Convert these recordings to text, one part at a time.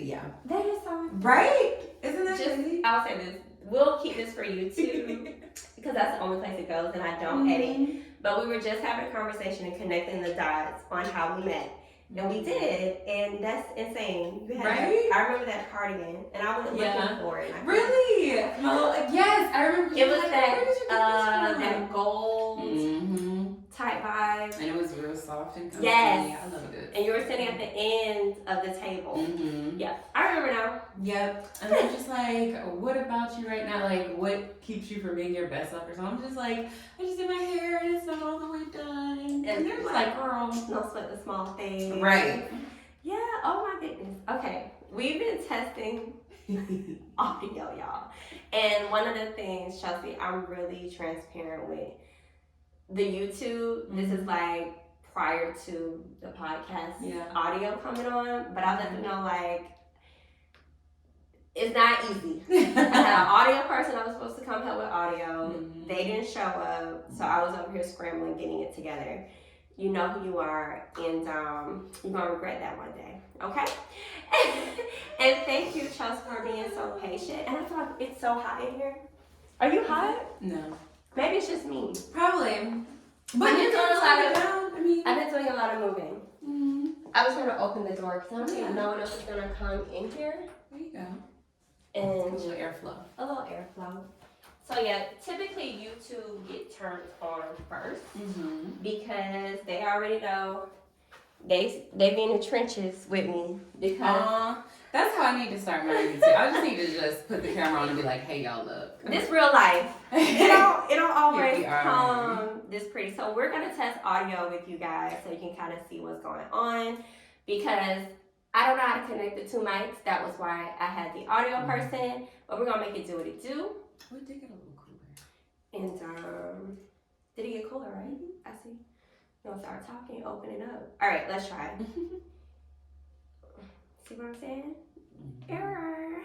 Yeah. That is so right. Isn't that crazy? I'll say this. We'll keep this for YouTube because that's the only place it goes, and I don't edit. But we were just having a conversation and connecting the dots on how we met. And we did, and that's insane. You had right? I remember that cardigan, and I went looking for it. Really? Yes, I remember. It was that gold type vibe. And it was real soft and comfy. Yes. I loved it. And you were sitting at the end of the table. Yeah, I remember now. Yep. And I'm just like, what about you right now? Like, what keeps you from being your best self? Or so I'm just like, I just did my hair and it's not all the way done. And they're just like, girl, no sweat the small things. Right. Yeah. Oh my goodness. Okay. We've been testing audio, y'all. And one of the things, Chelsea, I'm really transparent with the YouTube. This is like prior to the podcast audio coming on, but I let them know like it's not easy. I had an audio person that was supposed to come help with audio. They didn't show up, so I was over here scrambling, getting it together. You know who you are, and you're gonna regret that one day, okay? And thank you, Chelsea, for being so patient. And I feel like it's so hot in here. Are you hot? No. Maybe it's just me. Probably. But I've been doing a lot of. I've been doing a lot of moving. I was gonna open the door because I don't think no one else is gonna come in here. There you go. And a little airflow. A little airflow. So yeah, typically YouTube get turned on first because they already know they be in the trenches with me because that's how I need to start my YouTube. I just need to just put the camera on and be like, hey y'all, look. This real life. It don't always come this pretty. So we're gonna test audio with you guys so you can kind of see what's going on because I don't know how to connect the two mics. That was why I had the audio person, but we're gonna make it do what it do. We did get a little cooler. And did it get cooler, right? I see. You want to start talking, open it up. All right, let's try. See what I'm saying? Error.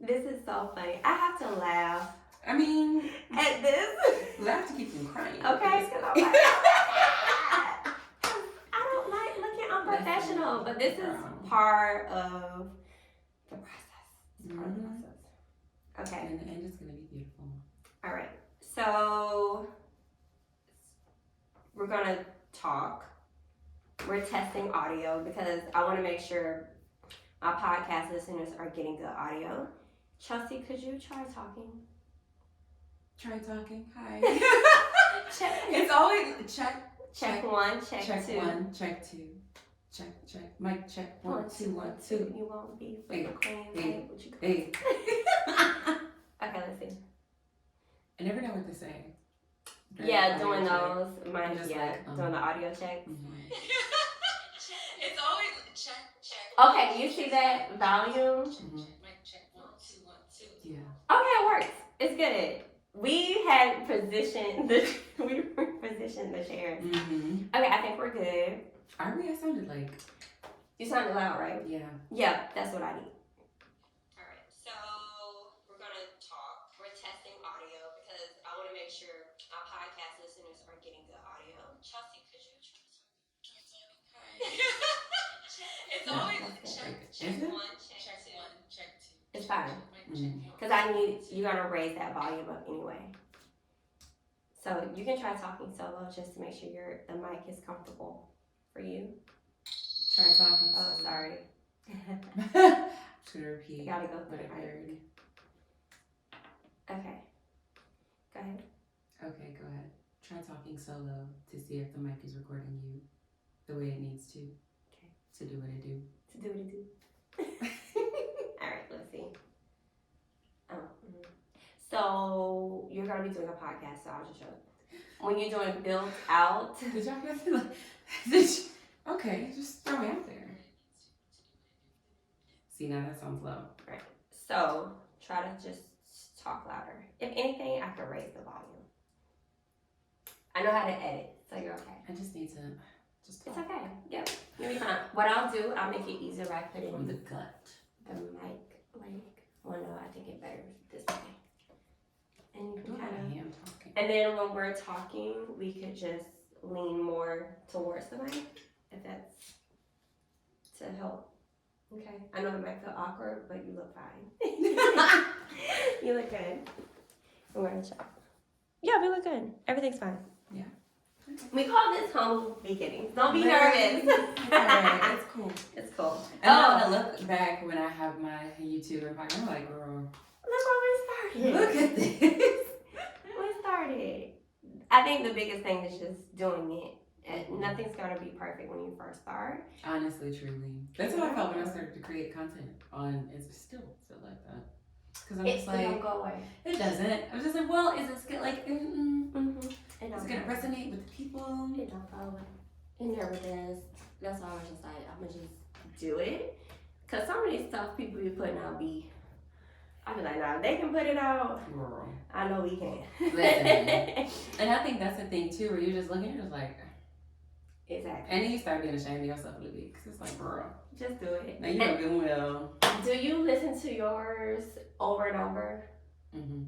This is so funny. I have to laugh. I mean, at this. Laugh to keep them crying. Okay, because I'm like, I don't like looking unprofessional, but this is part of the process. It's part of the process. Okay. And the end is going to be beautiful. All right. So we're going to talk. We're testing audio because I want to make sure my podcast listeners are getting good audio. Chelsea, could you try talking? Try talking. Hi. Check. It's always check. Check one, check two. Check one, check two. Check. Mic check. 1, 2, 1, 2. You won't be for the queen. Hey. Okay, let's see. I never know what to say. Yeah, doing those. Mine, doing the audio checks. It's always check. Okay, you see that volume? Mic check. 1, 2, 1, 2. Yeah. Okay, it works. It's good. We had positioned the chairs. Okay, I think we're good. Are we? I sounded like. You sounded loud, right? Yeah. Yeah, that's what I need. All right, so we're gonna talk. We're testing audio because I want to make sure our podcast listeners are getting good audio. Chelsea, could you try talking? It's always check one, check two. It's fine. Because you're gonna raise that volume up anyway. So you can try talking solo just to make sure the mic is comfortable for you. Try talking. Oh, sorry. To repeat. I gotta go through what I heard. Okay. Go ahead. Okay, go ahead. Try talking solo to see if the mic is recording you the way it needs to. Okay. To do what it do. To do what it do. All right, let's see. So you're gonna be doing a podcast, so I'll just show you. When you're doing build out. Did y'all get okay, just throw me out there. See, now that sounds low. Right. So try to just talk louder. If anything, I can raise the volume. I know how to edit, so you're okay. I just need to just talk. It's okay. Yep. You'll be fine. What I'll do, I'll make it easier by putting from the gut. The mic, well, no, I think it better this way. And you can kind of. Talking. And then when we're talking, we could just lean more towards the mic, if that's to help Okay. I know it might feel awkward, but you look fine. You look good. I'm going to check. Yeah, we look good. Everything's fine. Yeah. We call this humble beginnings. Don't be nervous. It's alright. It's cool. It's cool. And I want to look back when I have my YouTube and I'm like, girl, look where we started. Look at this. We started. I think the biggest thing is just doing it. And nothing's gonna be perfect when you first start. Honestly, truly. That's how I felt when I started to create content on. It's still like that. Because I'm just like, it don't go away. It doesn't. I was just like, well, is it like, Mm-hmm. Is it gonna resonate with the people? It don't go away. It never does. That's why I was just like, I'm gonna just do it. Cause some of these stuff people be putting out I be like, nah, if they can put it out, Girl. I know we can. Listen. And I think that's the thing too, where you're just looking, you're just like, exactly. and then you start being ashamed of yourself a little bit, because it's like, girl, just do it. now you're doing well. Do you listen to yours over and over? Mm-hmm.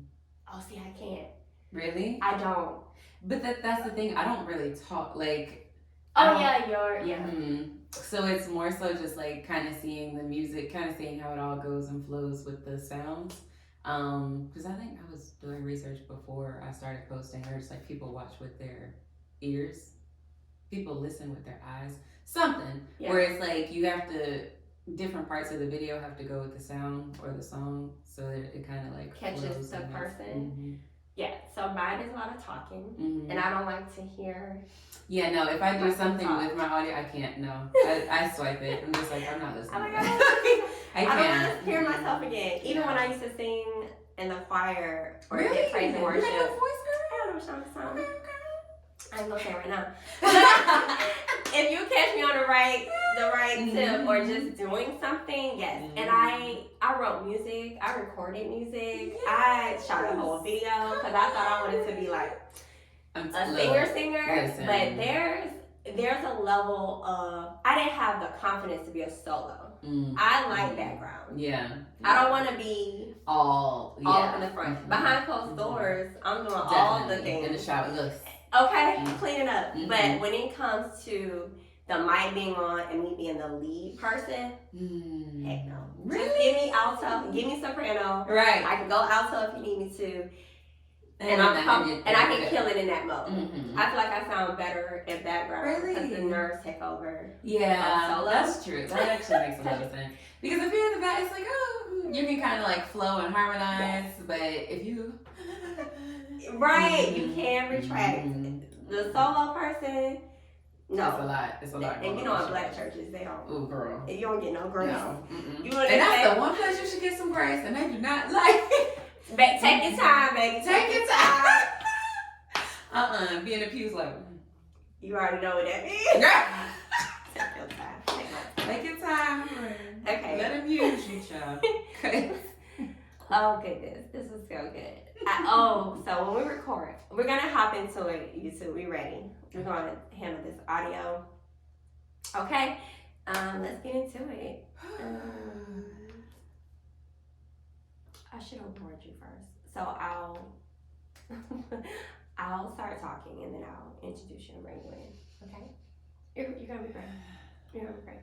Oh, see, I can't. Really? I don't. But that's the thing, I don't really talk, like. Oh, yeah. Mm-hmm. So it's more so just like kind of seeing the music, kind of seeing how it all goes and flows with the sounds. Because I think I was doing research before I started posting, or just like people watch with their ears, people listen with their eyes, something where it's like you have to, different parts of the video have to go with the sound or the song, so that it kind of like catches the person. Mm-hmm. Yeah, so mine is a lot of talking, and I don't like to hear. Yeah, no, if I do something with my audio, I can't, no. I swipe it. I'm just like, I'm not listening. Oh my God. I don't can't. want to hear myself again. Even when I used to sing in the choir or did praise and worship. You have a voice, I don't know something. I ain't gonna say it right now. If you catch me on the right tip or just doing something, yes. And I wrote music, I recorded music, yes. I shot a whole video because I thought I wanted to be like a singer. Listen. But there's a level of, I didn't have the confidence to be a solo. I like background. Yeah. I don't want to be all in the front. Behind closed doors, I'm doing all the things. In the shower, look. Okay, clean it up. But when it comes to the mic being on and me being the lead person, heck no. Really? Just give me alto, give me soprano. Right. I can go alto if you need me to. And I can kill it in that mode. I feel like I sound better in background because the nerves take over. Yeah, that's true. That actually makes a lot of sense. Because if you're in the back, it's like, oh, you can kind of like flow and harmonize. Yes. But if you... Right, you can retract. The solo person, no. It's a lot. And you know in black churches, they don't. Ooh, girl. You don't get no grace. No. And that's the one place you should get some grace, and they do not like take your time, baby. Take your time. Be in the pews like... You already know what that means. Take your time. Take your time. Okay. Let him use you, child. Okay. Oh, goodness. This is so good. So when we record, we're going to hop into it, you two. We ready? We're going to handle this audio. Okay. Let's get into it. I should have warned you first. So I'll start talking and then I'll introduce you and bring you in. Okay? You're going to be great. You're going to be great.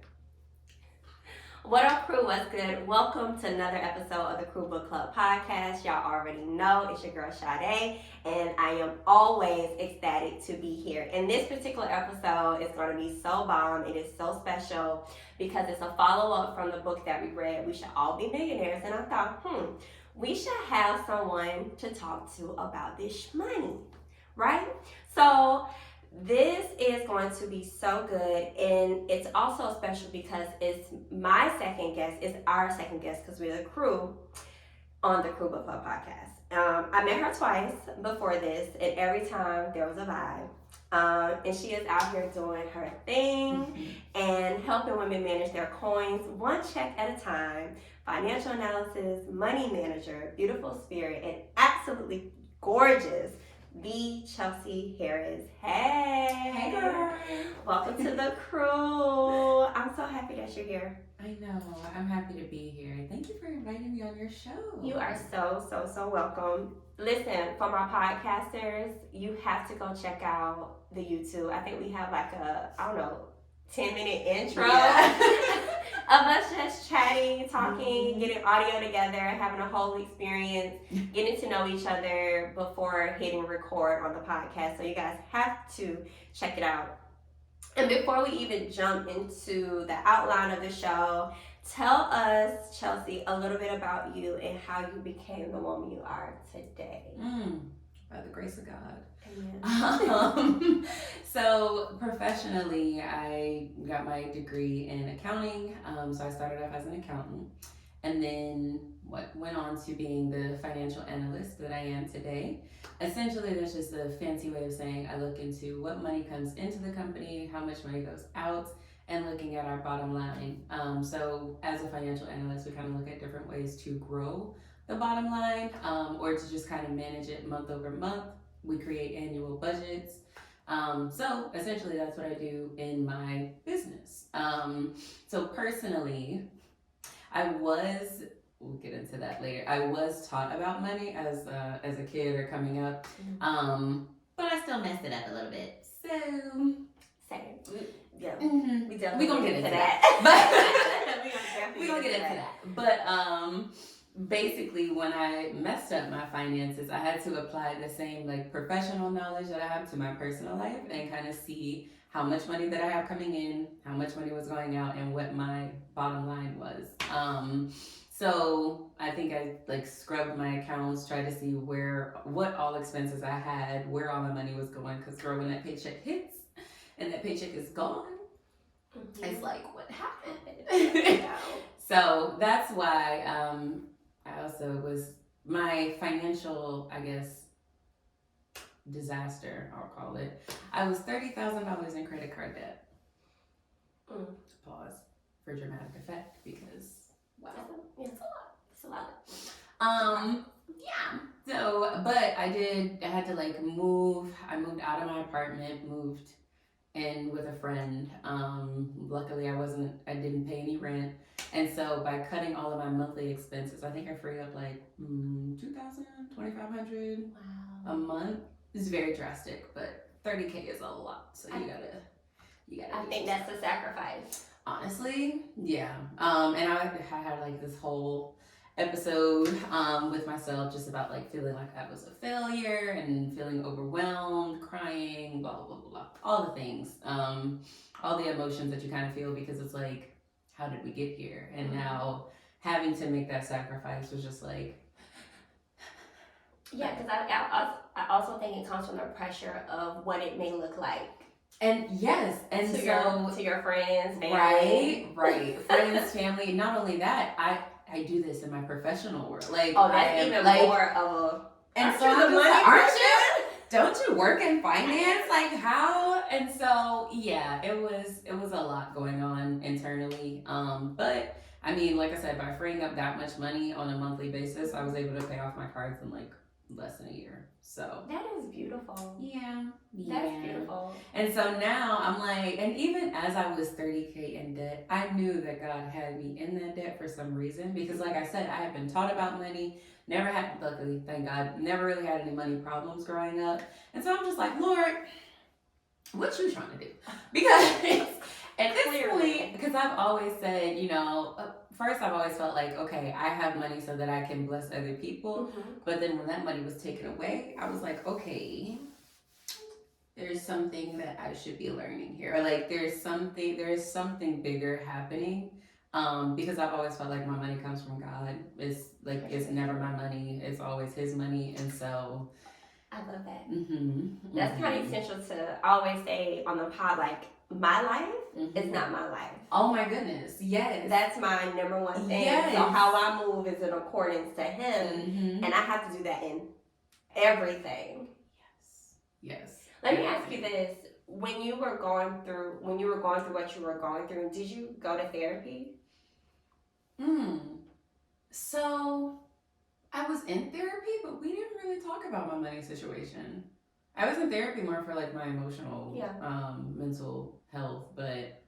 What up, crew? What's good? Welcome to another episode of the Crew Book Club podcast. Y'all already know it's your girl Sade, and I am always ecstatic to be here. And this particular episode is going to be so bomb. It is so special because it's a follow-up from the book that we read, We Should All Be Millionaires. And I thought, we should have someone to talk to about this money, right? So this is going to be so good, and it's also special because it's my second guest, it's our second guest because we're the crew on the Crew Book Club podcast. I met her twice before this, and every time there was a vibe. And she is out here doing her thing and helping women manage their coins one check at a time. Financial analysis, money manager, beautiful spirit, and absolutely gorgeous the Chelsea Harris. Hey girl. Welcome to the crew. I'm so happy that you're here. I know. I'm happy to be here. Thank you for inviting me on your show. You are so welcome. Listen, for my podcasters, you have to go check out the YouTube. I think we have like a, 10-minute intro. Yeah. of us just chatting, talking, getting audio together, having a whole experience, getting to know each other before hitting record on the podcast. So you guys have to check it out. And before we even jump into the outline of the show, tell us, Chelsea, a little bit about you and how you became the woman you are today. By the grace of God. Amen. So professionally, I got my degree in accounting. So I started off as an accountant, and then went on to being the financial analyst that I am today. Essentially, there's just a fancy way of saying I look into what money comes into the company, how much money goes out, and looking at our bottom line. So as a financial analyst, we kind of look at different ways to grow the bottom line, or to just kind of manage it month over month. We create annual budgets. So essentially that's what I do in my business. So personally, we'll get into that later. I was taught about money as a kid or coming up, but I still messed it up a little bit. So Same. Yeah. We gonna get into that. But we gonna get into that. But basically, when I messed up my finances, I had to apply the same like professional knowledge that I have to my personal life and kind of see how much money that I have coming in, how much money was going out, and what my bottom line was. So I think I like scrubbed my accounts, tried to see what all expenses I had, where all my money was going. Because girl, when that paycheck hits and that paycheck is gone, it's like, what happened? So that's why I also was my financial, I guess, disaster, I'll call it. I was $30,000 in credit card debt. Pause for dramatic effect because wow, it's a lot. Yeah. So, but I had to like move. I moved out of my apartment, moved in with a friend. Luckily, I didn't pay any rent. And so by cutting all of my monthly expenses, I think I freed up like $2,000, $2,500 a month. It's very drastic, but $30K is a lot. So you gotta. I think that's a sacrifice. Honestly, yeah. And I had like this whole episode with myself just about like feeling like I was a failure and feeling overwhelmed, crying, blah blah blah blah, blah. All the things, all the emotions that you kind of feel because it's like, how did we get here? And now having to make that sacrifice was just like. Yeah, because I also think it comes from the pressure of what it may look like. And yes, and to your friends, family. Right, friends, family. Not only that, I do this in my professional world. Like, that's even like, more of a. And so I'm like, aren't you? Don't you work in finance? Like how? And so yeah, it was a lot going on internally. But I mean, like I said, by freeing up that much money on a monthly basis, I was able to pay off my cards in like less than a year. So that is beautiful. Yeah. That's beautiful. And so now I'm like, and even as I was $30K in debt, I knew that God had me in that debt for some reason because like I said, I had been taught about money, luckily, thank God, never really had any money problems growing up. And so I'm just like, Lord, what you trying to do? Because at this point, because I've always said, first I've always felt like, okay, I have money so that I can bless other people. But then when that money was taken away, I was like, okay, there's something that I should be learning here. Or like there is something bigger happening. Because I've always felt like my money comes from God. It's never my money. It's always His money. And so I love that. That's kind of essential to always say on the pod, like, my life is not my life. Oh my goodness, yes. That's my number one thing. Yes. So how I move is in accordance to Him, and I have to do that in everything. Yes. Let me ask you this: when you were going through what you were going through, did you go to therapy? So I was in therapy, but we didn't really talk about my money situation. I was in therapy more for like my emotional, mental health, but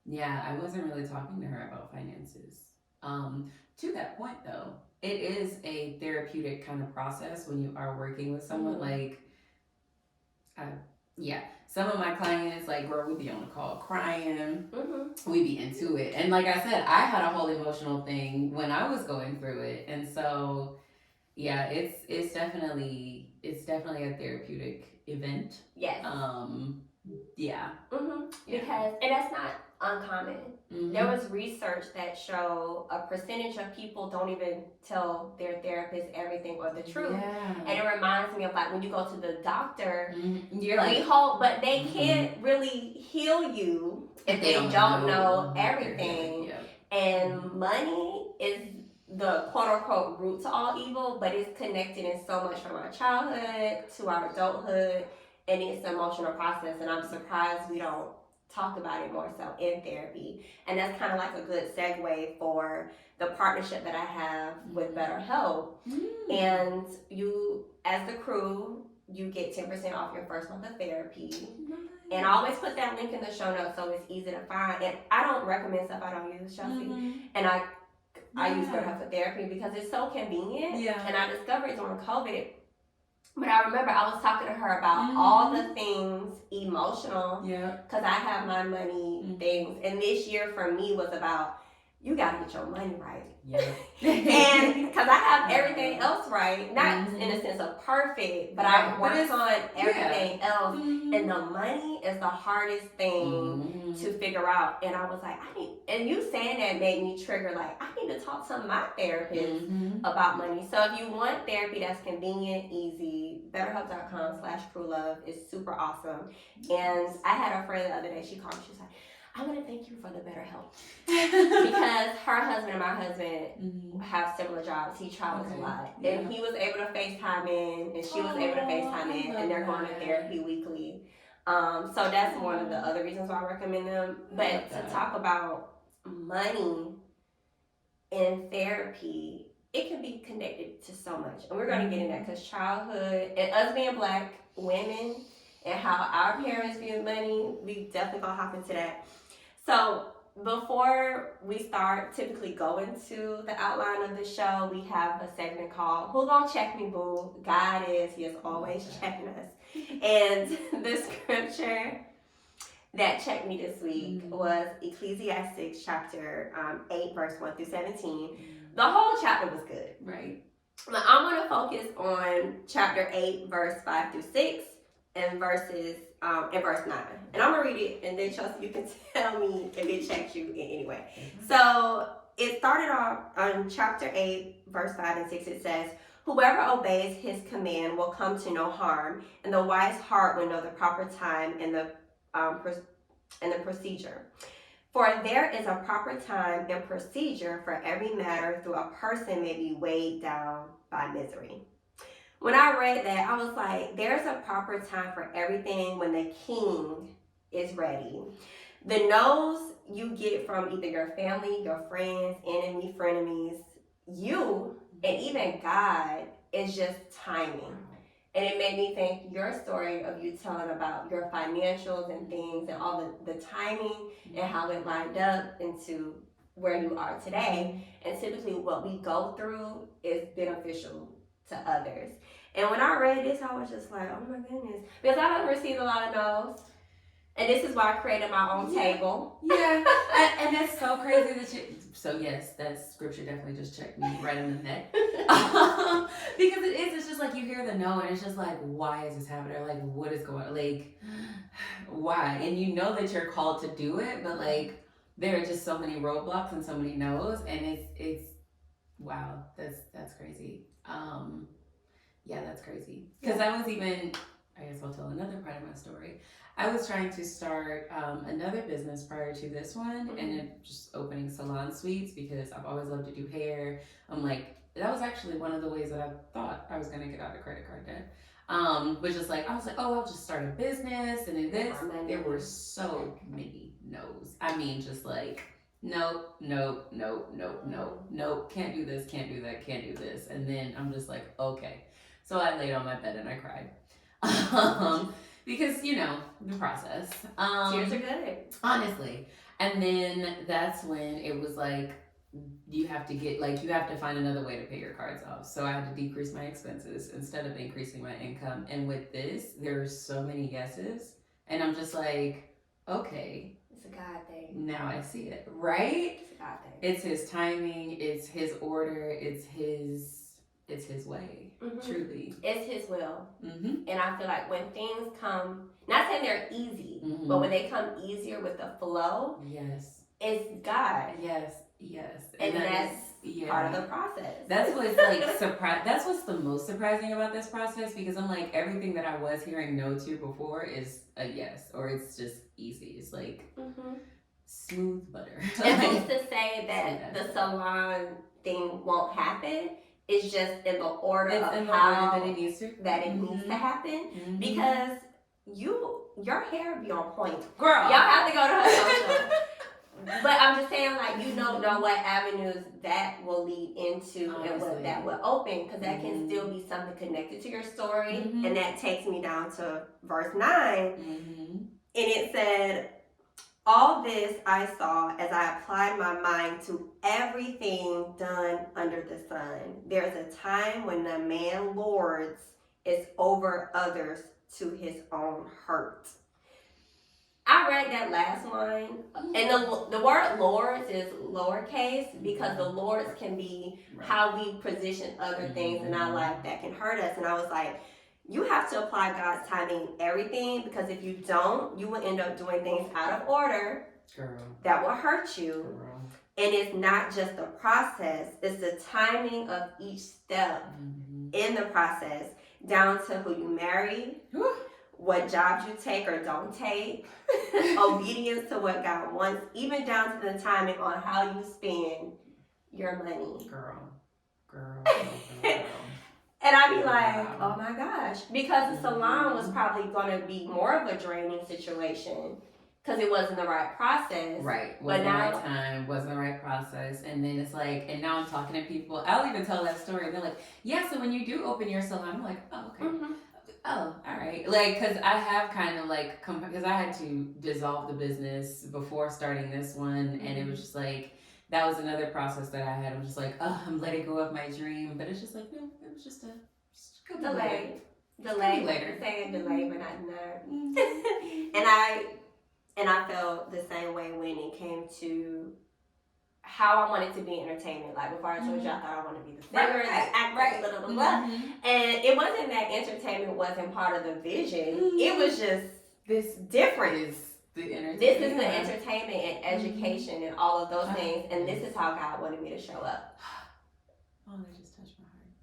yeah, I wasn't really talking to her about finances. To that point though, it is a therapeutic kind of process when you are working with someone. Like, yeah, some of my clients, like, girl, we be on the call crying. Mm-hmm. We be into it. And like I said, I had a whole emotional thing when I was going through it. And so, yeah, it's definitely a therapeutic event. Yes. Yeah. Mm-hmm. Yeah. Because, and that's not uncommon. Mm-hmm. There was research that showed a percentage of people don't even tell their therapist everything or the truth. Yeah. And it reminds me of like when you go to the doctor, you're like, we hope, but they can't really heal you if they don't know everything. Yeah. And money is the quote unquote root to all evil, but it's connected in so much from our childhood to our adulthood, and it's an emotional process. And I'm surprised we don't talk about it more so in therapy. And that's kind of like a good segue for the partnership that I have with BetterHelp. And you, as the crew, you get 10% off your first month of therapy. And I always put that link in the show notes so it's easy to find. And I don't recommend stuff I don't use, Chelsea. And I use BetterHelp for therapy because it's so convenient. Yeah. And I discovered it during COVID. But I remember I was talking to her about all the things emotional. Yeah. Because I have my money things. And this year for me was about, you got to get your money right. Yeah. And because I have everything else right, not in a sense of perfect, but I worked on everything else. And the money is the hardest thing to figure out. And I was like, and you saying that made me trigger, like, I need to talk to my therapist about money. So if you want therapy that's convenient, easy, betterhelp.com/crewlove is super awesome. And I had a friend the other day, she called me, she was like, I want to thank you for the BetterHelp. Because her husband and my husband have similar jobs. He travels a lot. Yeah. And he was able to FaceTime in, and she was able to FaceTime in, and they're going to therapy weekly. So that's one of the other reasons why I recommend them. But to talk about money in therapy, it can be connected to so much. And we're going to get in that because childhood, and us being Black women, and how our parents view money, we definitely going to hop into that. So before we start typically go into the outline of the show, we have a segment called Who Gon Check Me Boo? God is, he is always checking us. And the scripture that checked me this week was Ecclesiastes chapter 8, verse 1 through 17. The whole chapter was good. Right. But I'm going to focus on chapter 8, verse 5 through 6. And verse 9. And I'm going to read it, and then Chelsea, you can tell me if it checks you in any way. So it started off on chapter 8, verse 5 and 6. It says, whoever obeys his command will come to no harm, and the wise heart will know the proper time and the procedure. For there is a proper time and procedure for every matter, though a person may be weighed down by misery. When I read that, I was like, there's a proper time for everything when the king is ready. The no's you get from either your family, your friends, enemy, frenemies, you, and even God is just timing. And it made me think your story of you telling about your financials and things and all the timing and how it lined up into where you are today. And typically what we go through is beneficial to others. And when I read this, I was just like, oh my goodness. Because I don't receive a lot of no's. And this is why I created my own table. Yeah. And that's so crazy that so yes, that scripture definitely just checked me right in the neck. Because it's just like you hear the no and it's just like, why is this happening? Or like, what is going on? Like, why? And you know that you're called to do it, but like, there are just so many roadblocks and so many no's, and it's wow, that's crazy. Yeah, that's crazy. Because I was even, I guess I'll tell another part of my story. I was trying to start another business prior to this one, and just opening salon suites because I've always loved to do hair. I'm like, that was actually one of the ways that I thought I was going to get out of credit card debt. Which is like, I was like, oh, I'll just start a business, and then this, there were so many no's. I mean, just like, nope, can't do this, can't do that, can't do this. And then I'm just like, okay. So I laid on my bed and I cried. Because, you know, the process. Tears are good. Honestly. And then that's when it was like, you have to find another way to pay your cards off. So I had to decrease my expenses instead of increasing my income. And with this, there's so many yeses. And I'm just like, okay. It's a God thing. Now I see it, right? It's a God thing. It's his timing, it's his order, it's his way. Truly. It's his will. Mm-hmm. And I feel like when things come, not saying they're easy, but when they come easier with the flow, yes, it's God. Yes. And that's part of the process. That's what's like that's what's the most surprising about this process, because I'm like, everything that I was hearing no to before is a yes, or it's just easy. It's like smooth butter. And who's to say that the salon thing won't happen? It's just in the order of how that it needs to needs to happen, because your hair be on point, girl. Y'all have to go to her social. But I'm just saying, like, you don't know what avenues that will lead into and what that will open, because that can still be something connected to your story. And that takes me down to verse 9. And it said, all this I saw as I applied my mind to everything done under the sun. There's a time when the man lords is over others to his own hurt. I read that last line, and the word lords is lowercase, because the lords can be how we position other things in our life that can hurt us. And I was like, you have to apply God's timing in everything, because if you don't, you will end up doing things out of order. Girl. That will hurt you. Girl. And it's not just the process, it's the timing of each step in the process, down to who you marry, what jobs you take or don't take, obedience to what God wants, even down to the timing on how you spend your money. Girl. And I'd be like, oh my gosh. Because the salon was probably going to be more of a draining situation, because it wasn't the right process. Right. Wasn't the right time, wasn't the right process. And then it's like, and now I'm talking to people, I'll even tell that story. They're like, yeah, so when you do open your salon, I'm like, oh, okay. Oh, all right. Like, because I have kind of like, because I had to dissolve the business before starting this one. And it was just like, that was another process that I had. I'm just like, oh, I'm letting go of my dream. But it's just like, no, it was just a delay. Later. Saying delay, but not And I felt the same way when it came to how I wanted to be in entertainment. Like before I told you, I thought I wanted to be the singer, the actor, blah, blah, blah. And it wasn't that entertainment wasn't part of the vision. It was just this difference. This is the entertainment and education and all of those things. And this is how God wanted me to show up. Oh, that just touched my heart.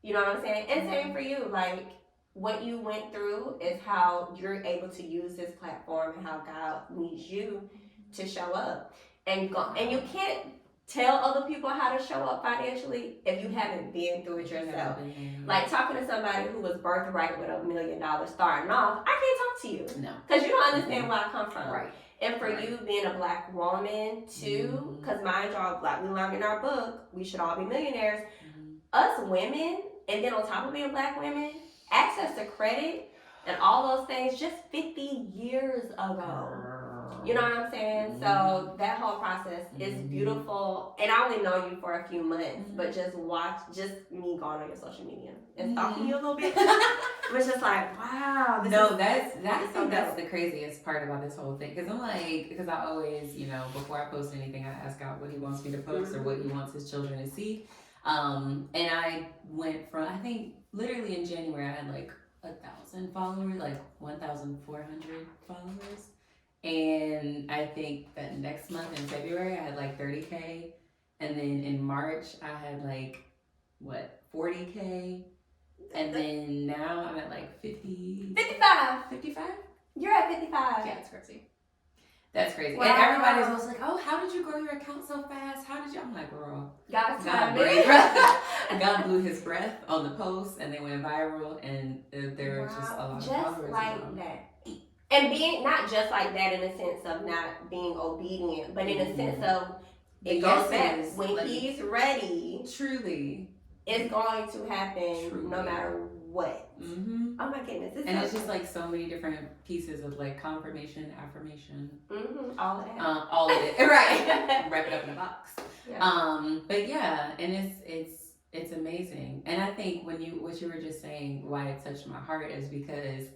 You know what I'm saying? And same for you. Like, what you went through is how you're able to use this platform and how God needs you to show up. And you can't tell other people how to show up financially if you haven't been through it yourself. Like talking to somebody who was birthright with $1 million starting off, I can't talk to you. No. Because you don't understand where I come from. Right. And for you being a black woman too, because mind y'all, we learned in our book, we should all be millionaires. Us women, and then on top of being black women, access to credit and all those things just 50 years ago. You know what I'm saying? So that whole process is beautiful. And I only know you for a few months, but just me going on your social media and stalking you a little bit. It was just like, wow. That's the craziest part about this whole thing. Because I always, before I post anything, I ask God what he wants me to post or what he wants his children to see. And I went from, I think literally in January, I had like 1,000 followers, like 1,400 followers. And I think that next month in February, I had like 30K. And then in March, I had like, 40K. And then now I'm at like 55. 55? You're at 55. Yeah, it's crazy. That's crazy. Wow. And everybody's always like, oh, how did you grow your account so fast? How did you? I'm like, girl. God blew his breath on the post and they went viral. And there are just a lot of followers. Just like that. And being not just like that in the sense of not being obedient, but in the sense of it goes back. When he's ready, truly, it's going to happen no matter what? Mm-hmm. Oh my goodness. It's just like so many different pieces of like confirmation, affirmation. Mm-hmm. All of that. All of it. Right. Wrap it up in a box. Yeah. But yeah, and it's amazing. And I think what you were just saying, why it touched my heart is because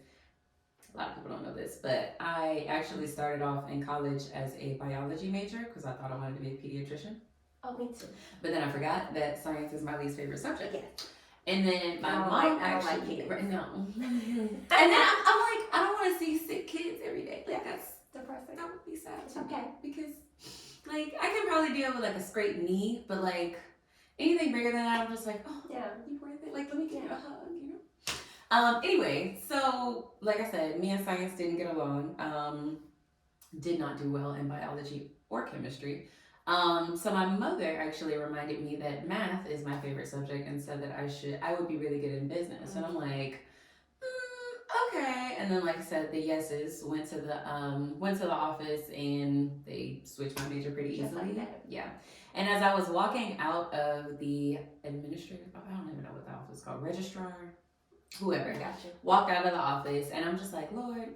a lot of people don't know this, but I actually started off in college as a biology major because I thought I wanted to be a pediatrician. Oh, me too. But then I forgot that science is my least favorite subject. Yes. And then my mom actually, no. And then I'm like, I don't want to see sick kids every day. Like that's depressing. That would be sad. It's okay. Because like I can probably deal with like a scraped knee, but like anything bigger than that, I'm just like, oh yeah, you worth it. Like let me give you a hug, you know. Anyway, so like I said, me and science didn't get along. Did not do well in biology or chemistry. So my mother actually reminded me that math is my favorite subject and said that I would be really good in business. And I'm like, okay. And then like I said, the yeses went to the office and they switched my major pretty easily. Like that. Yeah. And as I was walking out of the administrative, I don't even know what the office is called, registrar, whoever. Gotcha. Walked out of the office and I'm just like, Lord,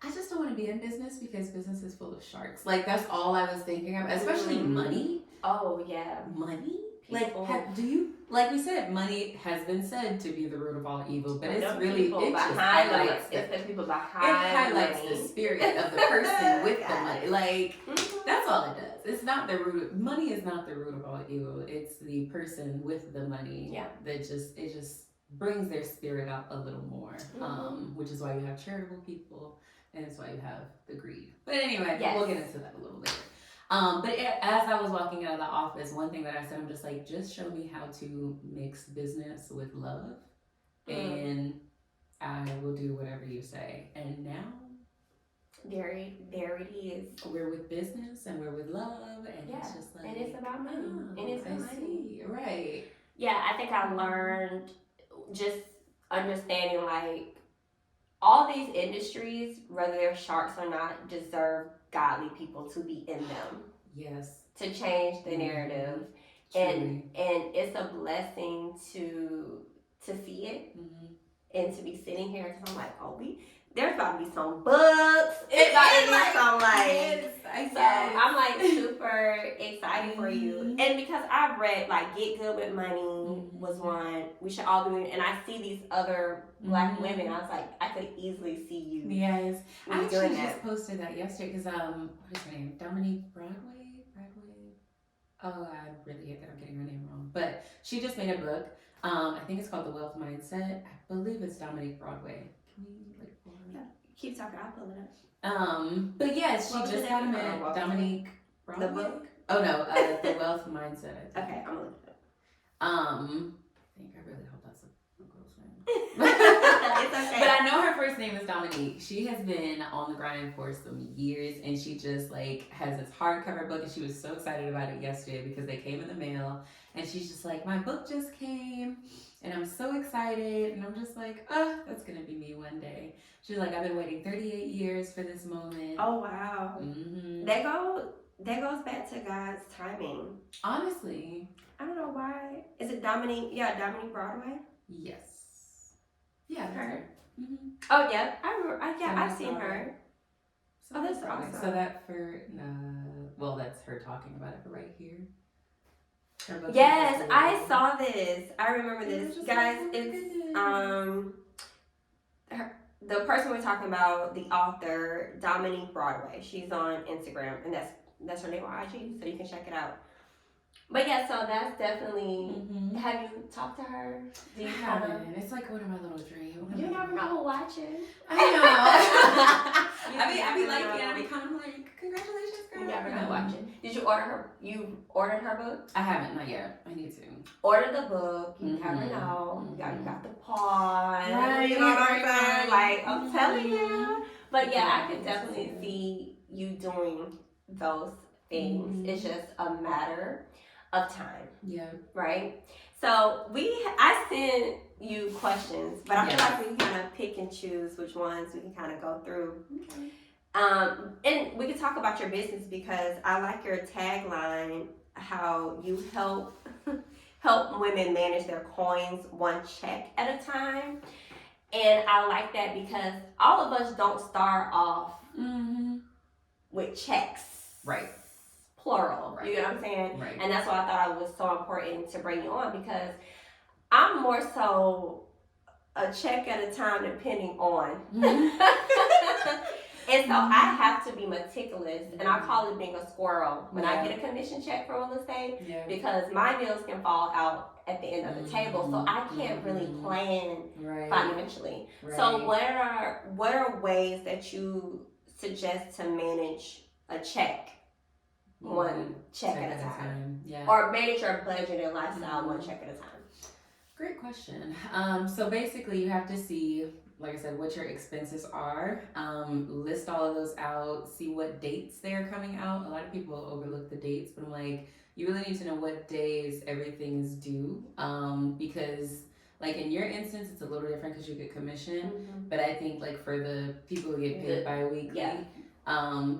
I just don't want to be in business because business is full of sharks. Like that's all I was thinking of, especially money. Oh yeah, money. People. Like, do you? Like we said, money has been said to be the root of all evil, but it's really people it just behind highlights it's the people behind. It highlights money. the spirit of the person with the money. Like that's all it does. It's not the root. Money is not the root of all evil. It's the person with the money. Yeah. That just brings their spirit out a little more. Which is why you have charitable people. And it's why you have the greed. But anyway, we'll get into that a little later. As I was walking out of the office, one thing that I said, I'm just like, just show me how to mix business with love. And I will do whatever you say. And now, there it is. We're with business and we're with love. And it's just like. And it's about money. And it's about money. Right. Yeah, I think I learned just understanding like, all these industries, whether they're sharks or not, deserve godly people to be in them. Yes. To change the narrative. And it's a blessing to see it and to be sitting here because I'm like, there's about to be some books. It's about to be some like. So I'm like super excited for you. And because I've read like Get Good with Money was one. We should all do it. And I see these other black women. I was like, I could easily see you. Yes. I actually just posted that yesterday because what is her name? Dominique Broadway? Oh, I really hate that I'm getting her name wrong. But she just made a book. I think it's called The Wealth Mindset. I believe it's Dominique Broadway. Can we like pull her up? Keep talking, I'll pull it up. But yes, she just got met Dominique Broadway. The book? Oh no, The Wealth Mindset. Okay, I'm gonna look it up. I really hope that's a girl's name. It's okay. But I know her first name is Dominique. She has been on the grind for some years, and she just like has this hardcover book, and she was so excited about it yesterday because they came in the mail, and she's just like, my book just came, and I'm so excited, and I'm just like, that's gonna be me one day. She's like, I've been waiting 38 years for this moment. Oh wow. That goes back to God's timing. Honestly, I don't know why. Is it Dominique? Yeah, Dominique Broadway. Yes. Yeah, that's her. Oh yeah, I remember. I've seen her. So that's awesome. So that that's her talking about it right here. Yes, I saw this. I remember this, guys. It's the person we're talking about, the author Dominique Broadway. She's on Instagram, and that's her name on IG, so you can check it out. But yeah, so that's definitely. Have you talked to her? Do you haven't? It's like one of my little dreams. You never know who's watching. I know. I be liking. I be kind of like, congratulations, girl. You never know who's watching. Did you order her? You ordered her book? I haven't, not yet. I need to. Order the book. You never know. You got the pause. Right, you know what I'm saying? Like I'm telling Mm-hmm. you. But yeah, I could definitely see you doing those things. It's just a matter of time. Yeah. Right? So I sent you questions, but I feel like we can kind of pick and choose which ones we can kind of go through. Okay. And we can talk about your business because I like your tagline, how you help help women manage their coins one check at a time. And I like that because all of us don't start off with checks. Right. Plural. Right. You know what I'm saying? Right. And that's why I thought it was so important to bring you on, because I'm more so a check at a time depending on. And so I have to be meticulous, and I call it being a squirrel when I get a commission check for real estate, because my bills can fall out at the end of the table, so I can't really plan financially. So what are ways that you suggest to manage a check, one check at a time? Or manage your budget and lifestyle one check at a time? Great question. So basically you have to see, like I said, what your expenses are, list all of those out, see what dates they're coming out. A lot of people overlook the dates, but I'm like, you really need to know what days everything is due, because like in your instance, it's a little different because you get commission, but I think like for the people who get paid bi-weekly,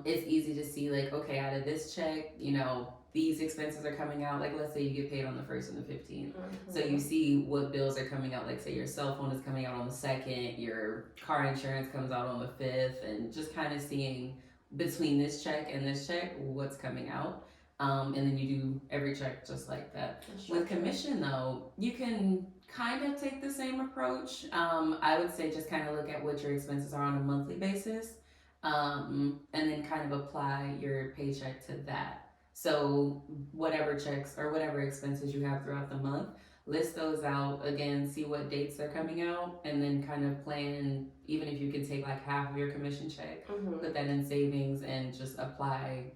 it's easy to see like, okay, out of this check, you know, these expenses are coming out. Like let's say you get paid on the 1st and the 15th. So you see what bills are coming out. Like say your cell phone is coming out on the 2nd, your car insurance comes out on the 5th, and just kind of seeing between this check and this check what's coming out. And then you do every check just like that. With commission though, you can kind of take the same approach. I would say just kind of look at what your expenses are on a monthly basis, and then kind of apply your paycheck to that. So whatever checks or whatever expenses you have throughout the month, list those out again, see what dates they're coming out, and then kind of plan, even if you can take like half of your commission check, put that in savings and just apply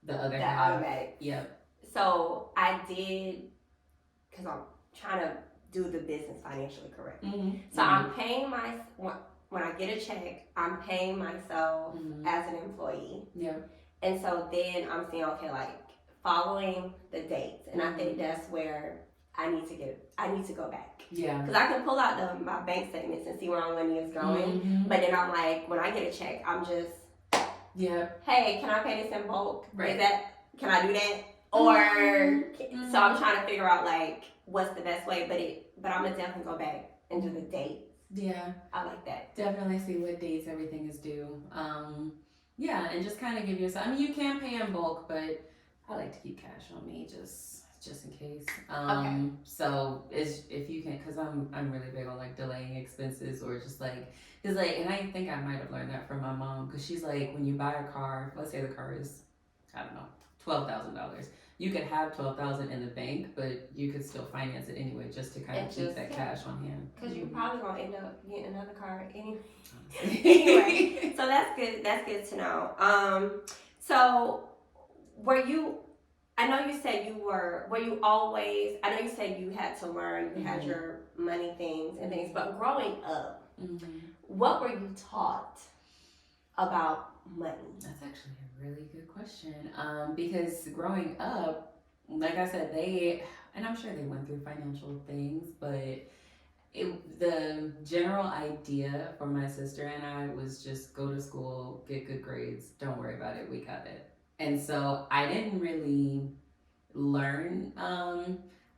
the other half. Automatic. Yep. So I did, because I'm trying to do the business financially correct. So I'm paying when I get a check, I'm paying myself as an employee. And so then I'm saying, okay, like following the dates, and I think that's where I need to go back. Because I can pull out my bank statements and see where my money is going, but then I'm like, when I get a check, I'm just, hey, can I pay this in bulk? Can I do that? Or so I'm trying to figure out like what's the best way, but I'm gonna definitely go back and do the dates. I like that. Definitely see what dates everything is due. And just kind of give yourself, I mean, you can pay in bulk, but I like to keep cash on me just in case. So if you can, because I'm really big on like delaying expenses, or just like, because like, and I think I might have learned that from my mom, because she's like, when you buy a car, let's say the car is, I don't know, $12,000. You could have $12,000 in the bank, but you could still finance it anyway, just to kind of keep that cash on hand. Because you're probably gonna end up getting another car anyway. Anyway, so that's good. That's good to know. So were you? I know you said you were. Were you always? I know you said you had to learn. You had your money things and things, but growing up, what were you taught about money? That's actually a really good question. Because growing up, like I said, and I'm sure they went through financial things, but the general idea for my sister and I was just go to school, get good grades, don't worry about it, we got it. And so I didn't really learn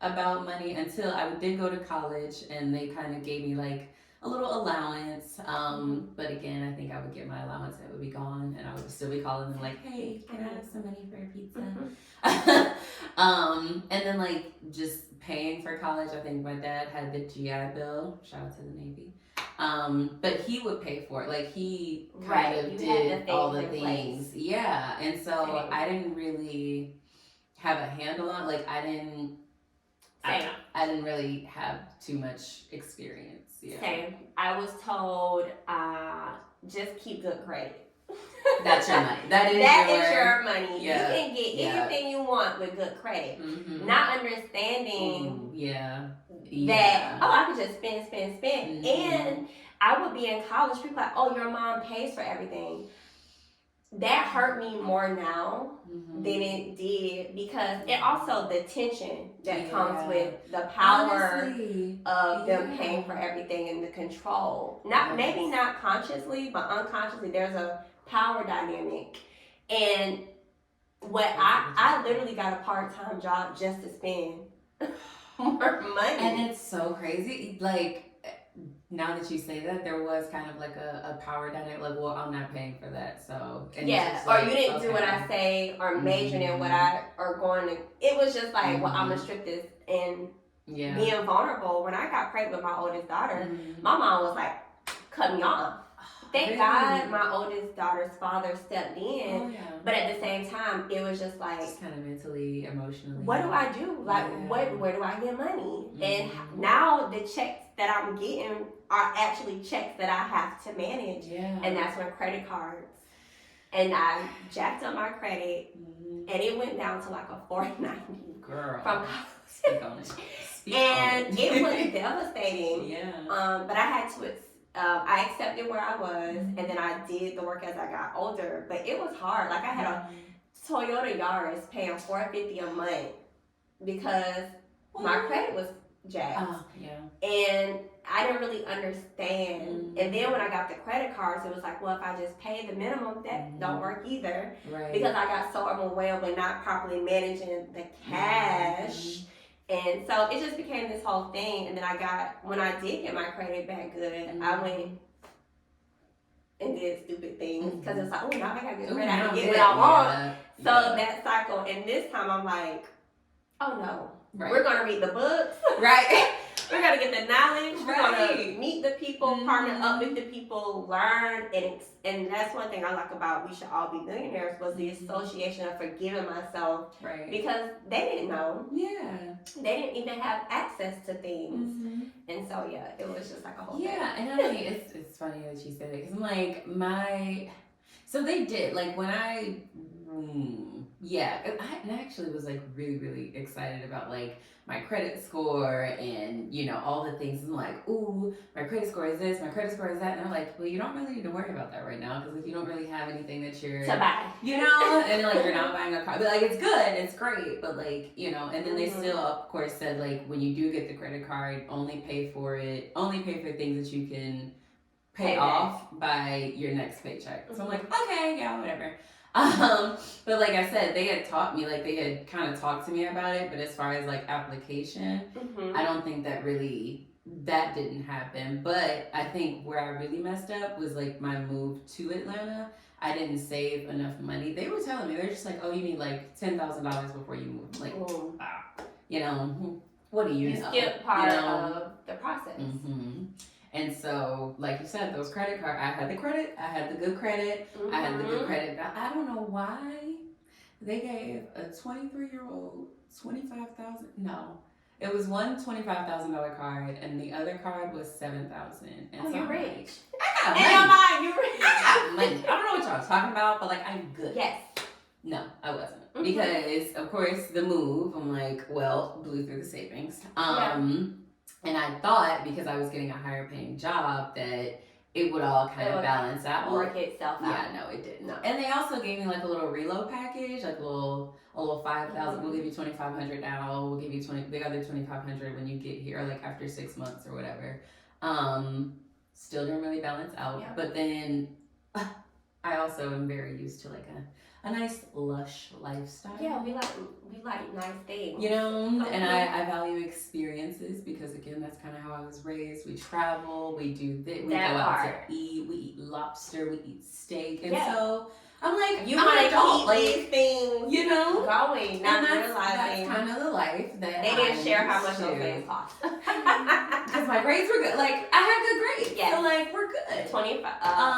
about money until I did go to college, and they kind of gave me like a little allowance, but again, I think I would get my allowance and it would be gone, and I would still be calling them like, hey, can I have some money for a pizza? And then like just paying for college, I think my dad had the GI Bill, shout out to the Navy, but he would pay for it, like he kind of did all the things, and so I didn't really have a handle on, like I didn't really have too much experience. Same. I was told, just keep good credit. That's your money. That is your money. You can get anything you want with good credit. Not understanding that, I could just spend. And I would be in college, people like, oh, your mom pays for everything. That hurt me more now than it did, because it also the tension that comes with the power of them paying for everything and the control. Maybe not consciously, but unconsciously there's a power dynamic. And what I literally got a part-time job just to spend more money. And it's so crazy. Like, now that you say that, there was kind of like a power dynamic. Like, well, I'm not paying for that, so. And yeah, like, or you didn't do what I say, or majoring in what I, or going to. It was just like, well, I'm the strictest. And being vulnerable. When I got pregnant with my oldest daughter, my mom was like, cut me off. Thank God my oldest daughter's father stepped in. But at the same time, it was just like, just kind of mentally, emotionally. What do I do? Like, where do I get money? And now the checks that I'm getting are actually checks that I have to manage. And that's when credit cards. And I jacked up my credit, and it went down to like a 490. Girl. From speak on it. And it was devastating. But I had to. I accepted where I was, and then I did the work as I got older. But it was hard. Like, I had a Toyota Yaris paying $450 a month because my credit was jacked. And I didn't really understand. And then when I got the credit cards, it was like, well, if I just pay the minimum, that don't work either. Because I got so overwhelmed with not properly managing the cash. And so it just became this whole thing. And then when I did get my credit back good, I went and did stupid things. Because it's like, oh, now I got good credit. I can get what I want. So that cycle. And this time I'm like, oh no. We're going to read the books. We're going to get the knowledge. We're going to meet the people, partner up with the people, learn. And that's one thing I like about We Should All Be Millionaires was the association of forgiving myself. Because they didn't know. They didn't even have access to things. And so, it was just like a whole thing. And I mean, it's funny that you said it. Because I'm like, so they did. Like, when I actually was like really, really excited about like my credit score and, you know, all the things. I'm like, ooh, my credit score is this, my credit score is that. And I'm like, well, you don't really need to worry about that right now because like you don't really have anything that you're to buy, you know, and like you're not buying a car. But like it's good, it's great, but like, you know, and then they still of course said like when you do get the credit card, only pay for things that you can pay off by your next paycheck. So I'm like, okay, yeah, whatever. But like I said, they had taught me, like they had kind of talked to me about it, but as far as like application, I don't think that didn't happen. But I think where I really messed up was like my move to Atlanta. I didn't save enough money. They were telling me, they're just like, oh, you need like $10,000 before you move. Like, you know, what do you know? You skip part of the process. And so, like you said, those credit cards, I had the good credit, I had the good credit. I don't know why they gave a 23-year-old $25,000. No, it was one $25,000 card, and the other card was $7,000. And so you're rich. I got money. In your mind, you're rich. I got money. I don't know what y'all talking about, but like I'm good. Yes. No, I wasn't. Because of course the move, I'm like, well, blew through the savings. And I thought because I was getting a higher paying job that it would all kind of balance out. Work itself out. Yeah, no, it didn't. No. And they also gave me like a little reload package, like a little $5,000. We'll give you $2,500 now. We'll give you the other $2,500 when you get here, like after 6 months or whatever. Still didn't really balance out. Yeah. But then I also am very used to like a nice lush lifestyle. Yeah, we like nice things. You know, and I value experiences because again, that's kind of how I was raised. We travel, we do this, we go out to eat, we eat lobster, we eat steak, and so I'm like, you want to keep these things, you know, going, not realizing that's kind of the life that they didn't share how much those things cost. Because my grades were good. Like I had good grades, so like we're good. It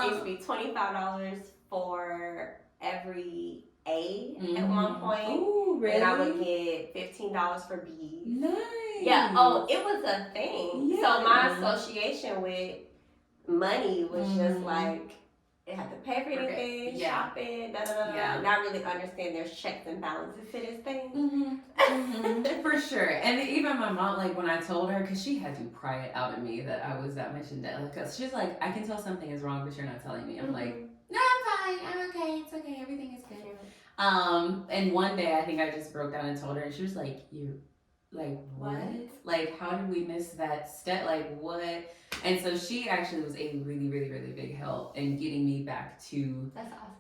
used to be $25 for every A at one point. Ooh, really? And I would get $15 for B. Nice. Yeah. Oh, it was a thing. Yeah. So my association with money was just like it had to pay for anything, shopping, not really understand there's checks and balances to this thing. For sure. And even my mom, like when I told her, because she had to pry it out of me that I was that much in debt. Because she's like, I can tell something is wrong, but you're not telling me. I'm like, no, I'm fine. I'm okay. It's okay. Everything is good. And one day I think I just broke down and told her, and she was like, you, like, what? Like, how did we miss that step? Like, what? And so she actually was a really, really, really big help in getting me back to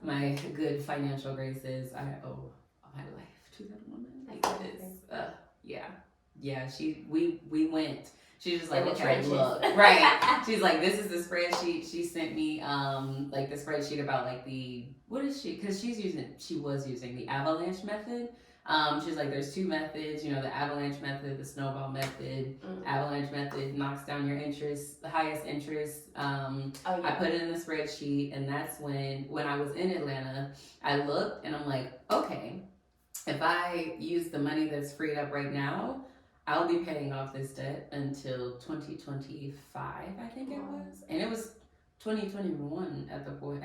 my good financial graces. I owe my life to that woman. Because, yeah, we went. She's just like, In the okay, trenches. look, right. She's like, this is the spreadsheet. She sent me like the spreadsheet about like the what is she? Because she was using the avalanche method. She's like, there's two methods. You know, the avalanche method, the snowball method. Avalanche method knocks down your interest, the highest interest. I put it in the spreadsheet, and that's when I was in Atlanta, I looked and I'm like, okay, if I use the money that's freed up right now, I'll be paying off this debt until 2025, I think it was. And it was 2021 at that point,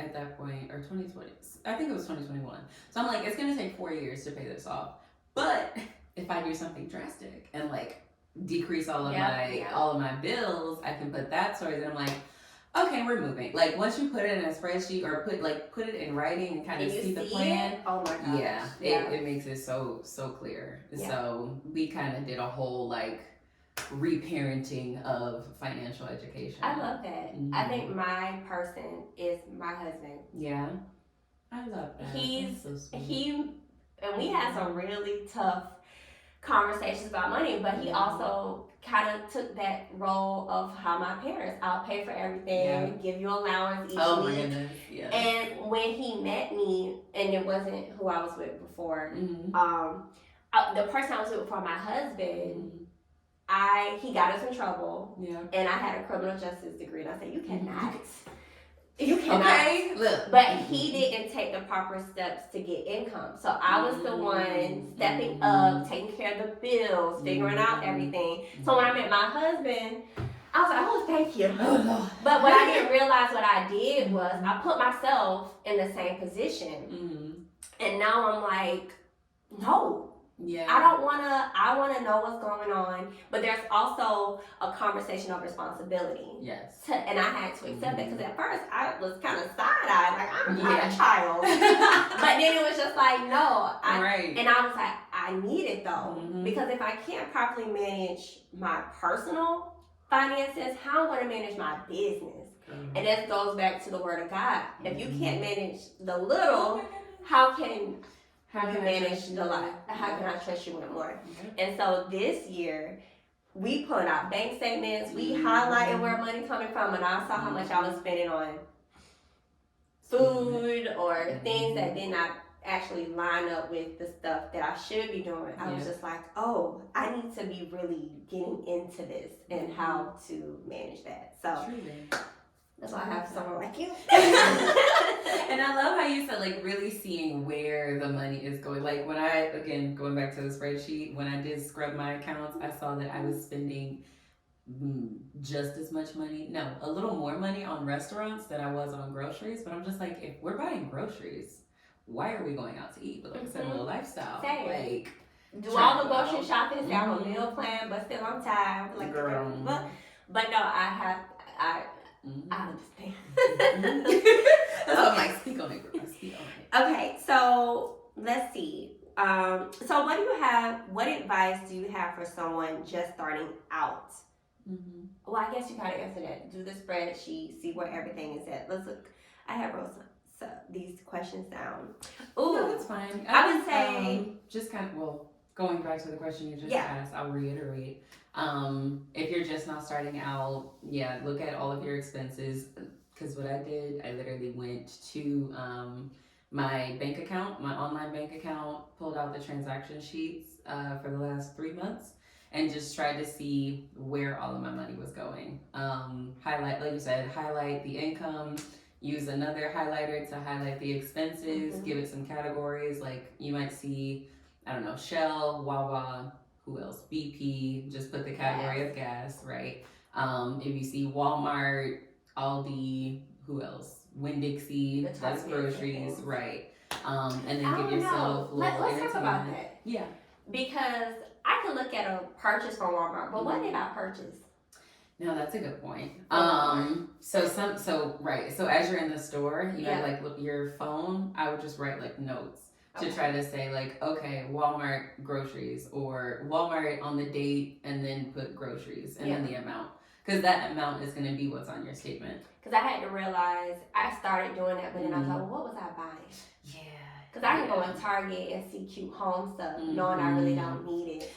or 2020. I think it was 2021. So I'm like, it's gonna take 4 years to pay this off. But if I do something drastic and like decrease all of my bills, I can put that towards it. I'm like, okay, we're moving. Like once you put it in a spreadsheet or put it in writing and kind of see the plan. Oh my gosh. Yeah, it makes it so clear. Yeah. So we kind of did a whole like reparenting of financial education. I love that. Mm-hmm. I think my person is my husband. Yeah, I love that. And we had some really tough conversations about money, but he also kind of took that role of how my parents, I'll pay for everything, give you allowance each week. Oh my goodness, yeah. And when he met me, and it wasn't who I was with before, the person I was with before my husband, he got us in trouble, and I had a criminal justice degree, and I said, you cannot. You cannot. Okay, look. But he didn't take the proper steps to get income. So I was the one stepping up, taking care of the bills, figuring out everything. So when I met my husband, I was like, oh, thank you. But what I didn't realize what I did was I put myself in the same position. And now I'm like, no. Yeah. I want to know what's going on, but there's also a conversation of responsibility. Yes. And I had to accept that because at first I was kind of side-eyed, like I'm not a child. But then it was just like, no. And I was like, I need it though. Because if I can't properly manage my personal finances, how am I going to manage my business? And that goes back to the word of God. If you can't manage the little, how can you manage the lot? How can I trust you with more? And so this year, we put out bank statements. We highlighted where money coming from, and I saw how much I was spending on food or things that did not actually line up with the stuff that I should be doing. I was just like, oh, I need to be really getting into this and how to manage that. So that's why I have someone like you. And I love how you said, like, really seeing where the money is going. Like, when again, going back to the spreadsheet, when I did scrub my accounts, I saw that I was spending just as much money, no, a little more money on restaurants than I was on groceries. But I'm just like, if we're buying groceries, why are we going out to eat? But like I said, a little lifestyle. Like, do all the grocery shopping, have a meal plan, but still on time. Like, girl. But no, I understand. I'm like, speak on it. Okay, so let's see. So what advice do you have for someone just starting out? Well, I guess you kind of answered that. Do the spreadsheet, see where everything is at. Let's look. I have wrote these questions down. Ooh, no, that's fine. I would say just kind of, going back to the question you just asked, I'll reiterate. If you're just not starting out, look at all of your expenses. Because what I did, I literally went to my bank account, my online bank account, pulled out the transaction sheets for the last 3 months, and just tried to see where all of my money was going. Highlight, like you said, highlight the income, use another highlighter to highlight the expenses, give it some categories. Like you might see, I don't know, Shell, Wawa, who else? BP, just put the category of gas, right? If you see Walmart, Aldi, who else? Winn-Dixie, that's groceries, right? And then give yourself a little entertainment. Let's talk about that. Yeah. Because I could look at a purchase from Walmart, but what did I purchase? No, that's a good point. So as you're in the store, you know, like your phone, I would just write like notes to try to say like, okay, Walmart groceries, or Walmart on the date, and then put groceries and then the amount. Because that amount is going to be what's on your statement. Because I had to realize, I started doing that, but then I was like, well, what was I buying? Yeah. Because I can go in Target and see cute home stuff, knowing I really don't need it.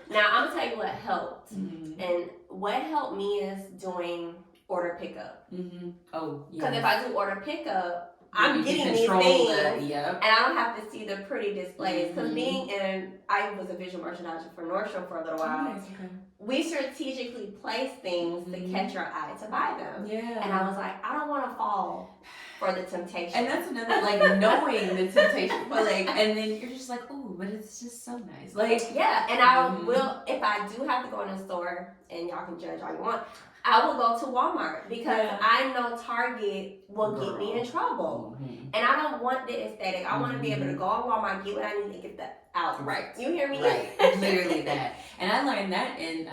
Now, I'm going to tell you what helped. Mm-hmm. And what helped me is doing order pickup. Mm-hmm. Oh, yeah. Because if I do order pickup, I'm you getting can these control things, yep. and I don't have to see the pretty displays. Because Mm-hmm. I was a visual merchandiser for North Shore for a little while. Nice, okay. We strategically place things to catch our eye to buy them. Yeah. And I was like, I don't want to fall for the temptation. And that's another, like, knowing the temptation, but like, and then you're just like, oh, but it's just so nice. Like, yeah, and I will, if I do have to go in a store, and y'all can judge all you want, I will go to Walmart because I know Target will get me in trouble. And I don't want the aesthetic. I want to be able to go on Walmart, get what I need, and get that out. Right. You hear me? Right. Literally that. And I learned that in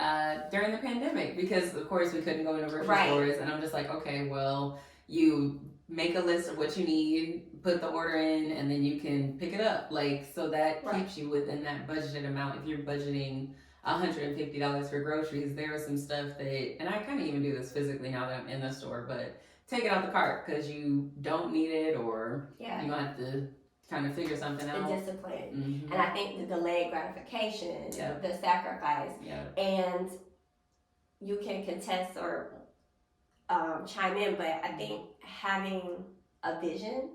during the pandemic because, of course, we couldn't go into grocery stores. And I'm just like, okay, well, you make a list of what you need, put the order in, and then you can pick it up. Like, so that keeps you within that budgeted amount. If you're budgeting $150 for groceries, there was some stuff that, and I kind of even do this physically now that I'm in the store, but take it out the cart because you don't need it or you have to kind of figure something out. The discipline. And I think the delayed gratification, the sacrifice, and you can contest or chime in, but I think having a vision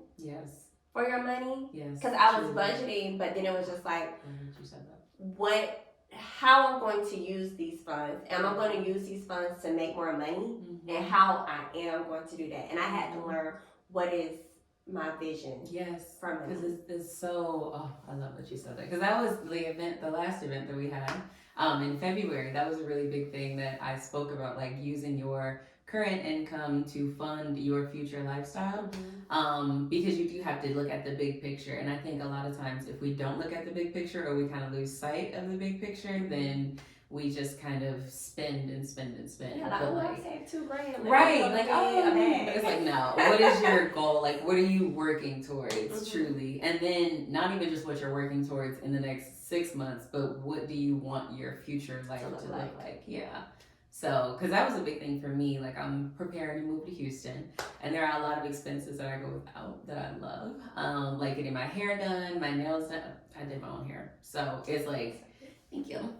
for your money, because I was budgeting, but then it was just like, how I'm going to use these funds. Am I going to use these funds to make more money? And how I am going to do that. And I had to learn what is my vision. Yes. For money. Because it's so, I love that you said that. Because that was the last event that we had in February. That was a really big thing that I spoke about, like using your current income to fund your future lifestyle. Because you do have to look at the big picture. And I think a lot of times if we don't look at the big picture or we kind of lose sight of the big picture, then we just kind of spend and spend and spend. Yeah, like, I saved $2,000. Right, like, but it's like, no, what is your goal? Like, what are you working towards, truly? And then not even just what you're working towards in the next 6 months, but what do you want your future life to look like? Yeah. So, because that was a big thing for me. Like, I'm preparing to move to Houston, and there are a lot of expenses that I go without that I love. Like getting my hair done, my nails done. I did my own hair. So, it's like, thank you.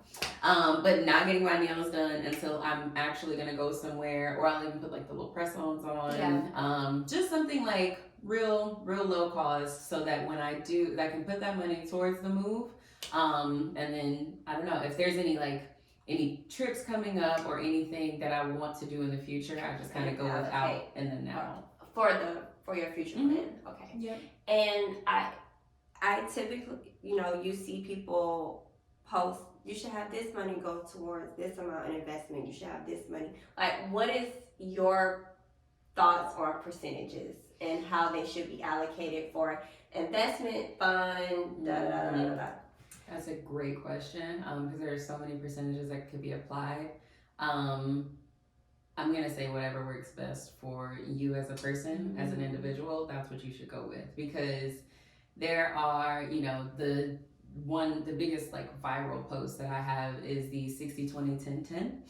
But not getting my nails done until I'm actually going to go somewhere, or I'll even put like the little press-ons on. Just something like real low cost so that when I do, I can put that money towards the move. And then, I don't know, if there's any trips coming up or anything that I want to do in the future, I just kind of go without and then now. For your future plan. Okay. Yep. And I typically, you see people post, you should have this money go towards this amount in investment. You should have this money. Like, what is your thoughts on percentages and how they should be allocated for investment, fund, That's a great question because there are so many percentages that could be applied. I'm going to say whatever works best for you as a person, as an individual, that's what you should go with. Because there are, the biggest like viral post that I have is the 60-20-10-10. Okay.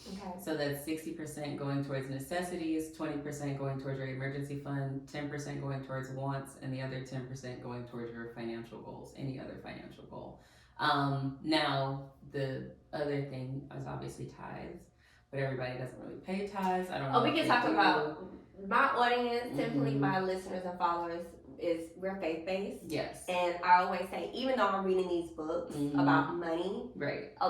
So that's 60% going towards necessities, 20% going towards your emergency fund, 10% going towards wants, and the other 10% going towards your financial goals, any other financial goal. Now the other thing is obviously tithes, but everybody doesn't really pay tithes. I don't know. We can talk about my audience, typically my listeners and followers. We're faith-based. Yes. And I always say, even though I'm reading these books about money, right? A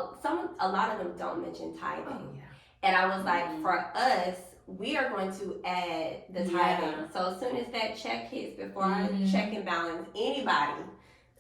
lot of them don't mention tithing. Oh, yeah. And I was like, for us, we are going to add the tithing. Yeah. So as soon as that check hits, before I check and balance anybody,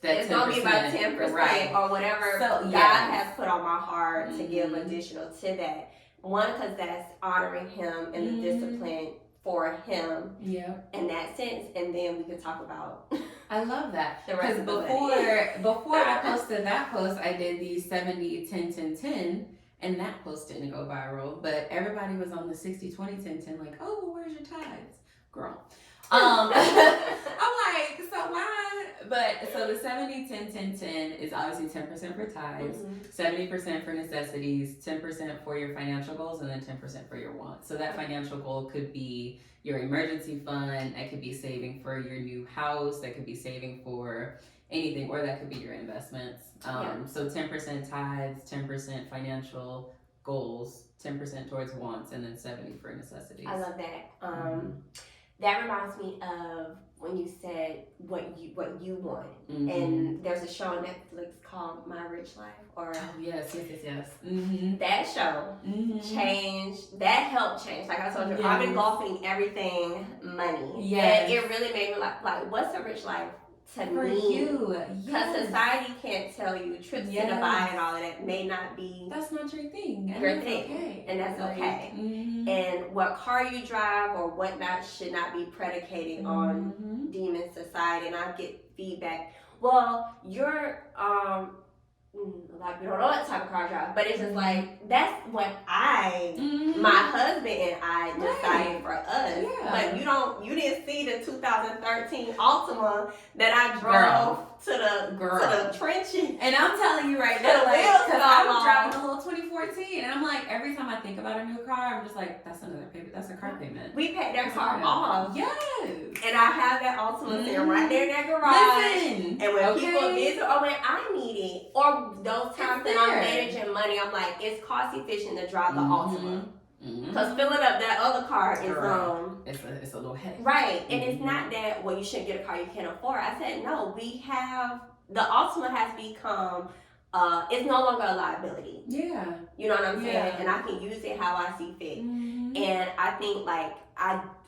it's going to be about 10% or whatever God has put on my heart to give additional to that. One, because that's honoring Him and the discipline for Him in that sense, and then we can talk about I love that because before I posted that post, I did the 70-10-10-10, and that post didn't go viral, but everybody was on the 60-20-10-10 like, oh, well, where's your tithes, girl? I'm like, so why? But so the 70-10-10-10 is obviously 10% for tithes, 70% for necessities, 10% for your financial goals, and then 10% for your wants. So that financial goal could be your emergency fund, that could be saving for your new house, that could be saving for anything, or that could be your investments. So 10% tithes, 10% financial goals, 10% towards wants, and then 70 for necessities. I love that. That reminds me of when you said what you want, and there's a show on Netflix called My Rich Life, or yes. That show changed. That helped change. Like I told you, I've been golfing everything money. Yes. And it really made me like, what's a rich life to for me? you? Because society can't tell you trips to Dubai and all of that may not be. That's not your thing. Your thing, okay. And that's okay. And what car you drive or whatnot should not be predicated on demon society. And I get feedback. Well, you're like we don't know what type of car drive, but it's just like that's what my husband and I decided for us. But you didn't see the 2013 Altima that I drove to the trenches. And I'm telling you right now, because I'm driving a little 2014, and I'm like, every time I think about a new car, I'm just like, that's another payment. That's a car payment. We paid that car off. Yes. And I have that Altima sitting right there in that garage. Listen, and when people visit or when I need it, or those times that I'm managing money, I'm like, it's cost efficient to drive the Altima. Because filling up that other car is it's a little heavy. Right. And it's not that, well, you shouldn't get a car you can't afford. I said, no, we have the Altima has become it's no longer a liability. Yeah. You know what I'm saying? And I can use it how I see fit. And I think like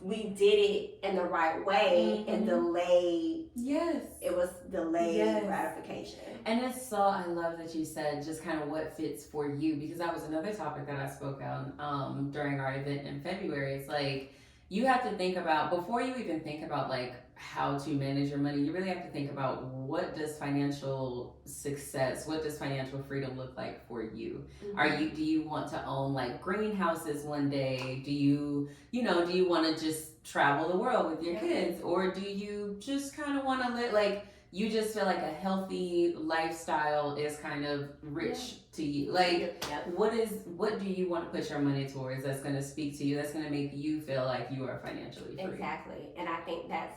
we did it in the right way and delayed. Yes. It was delayed gratification. And it's so, I love that you said just kind of what fits for you, because that was another topic that I spoke on during our event in February. It's like, you have to think about, before you even think about like how to manage your money, you really have to think about what does financial success, what does financial freedom look like for you? Do you want to own like greenhouses one day? Do you want to just travel the world with your kids? Or do you just kind of want to live like, you just feel like a healthy lifestyle is kind of rich to you? Like, what do you want to put your money towards that's going to speak to you, that's going to make you feel like you are financially free? Exactly. And I think that's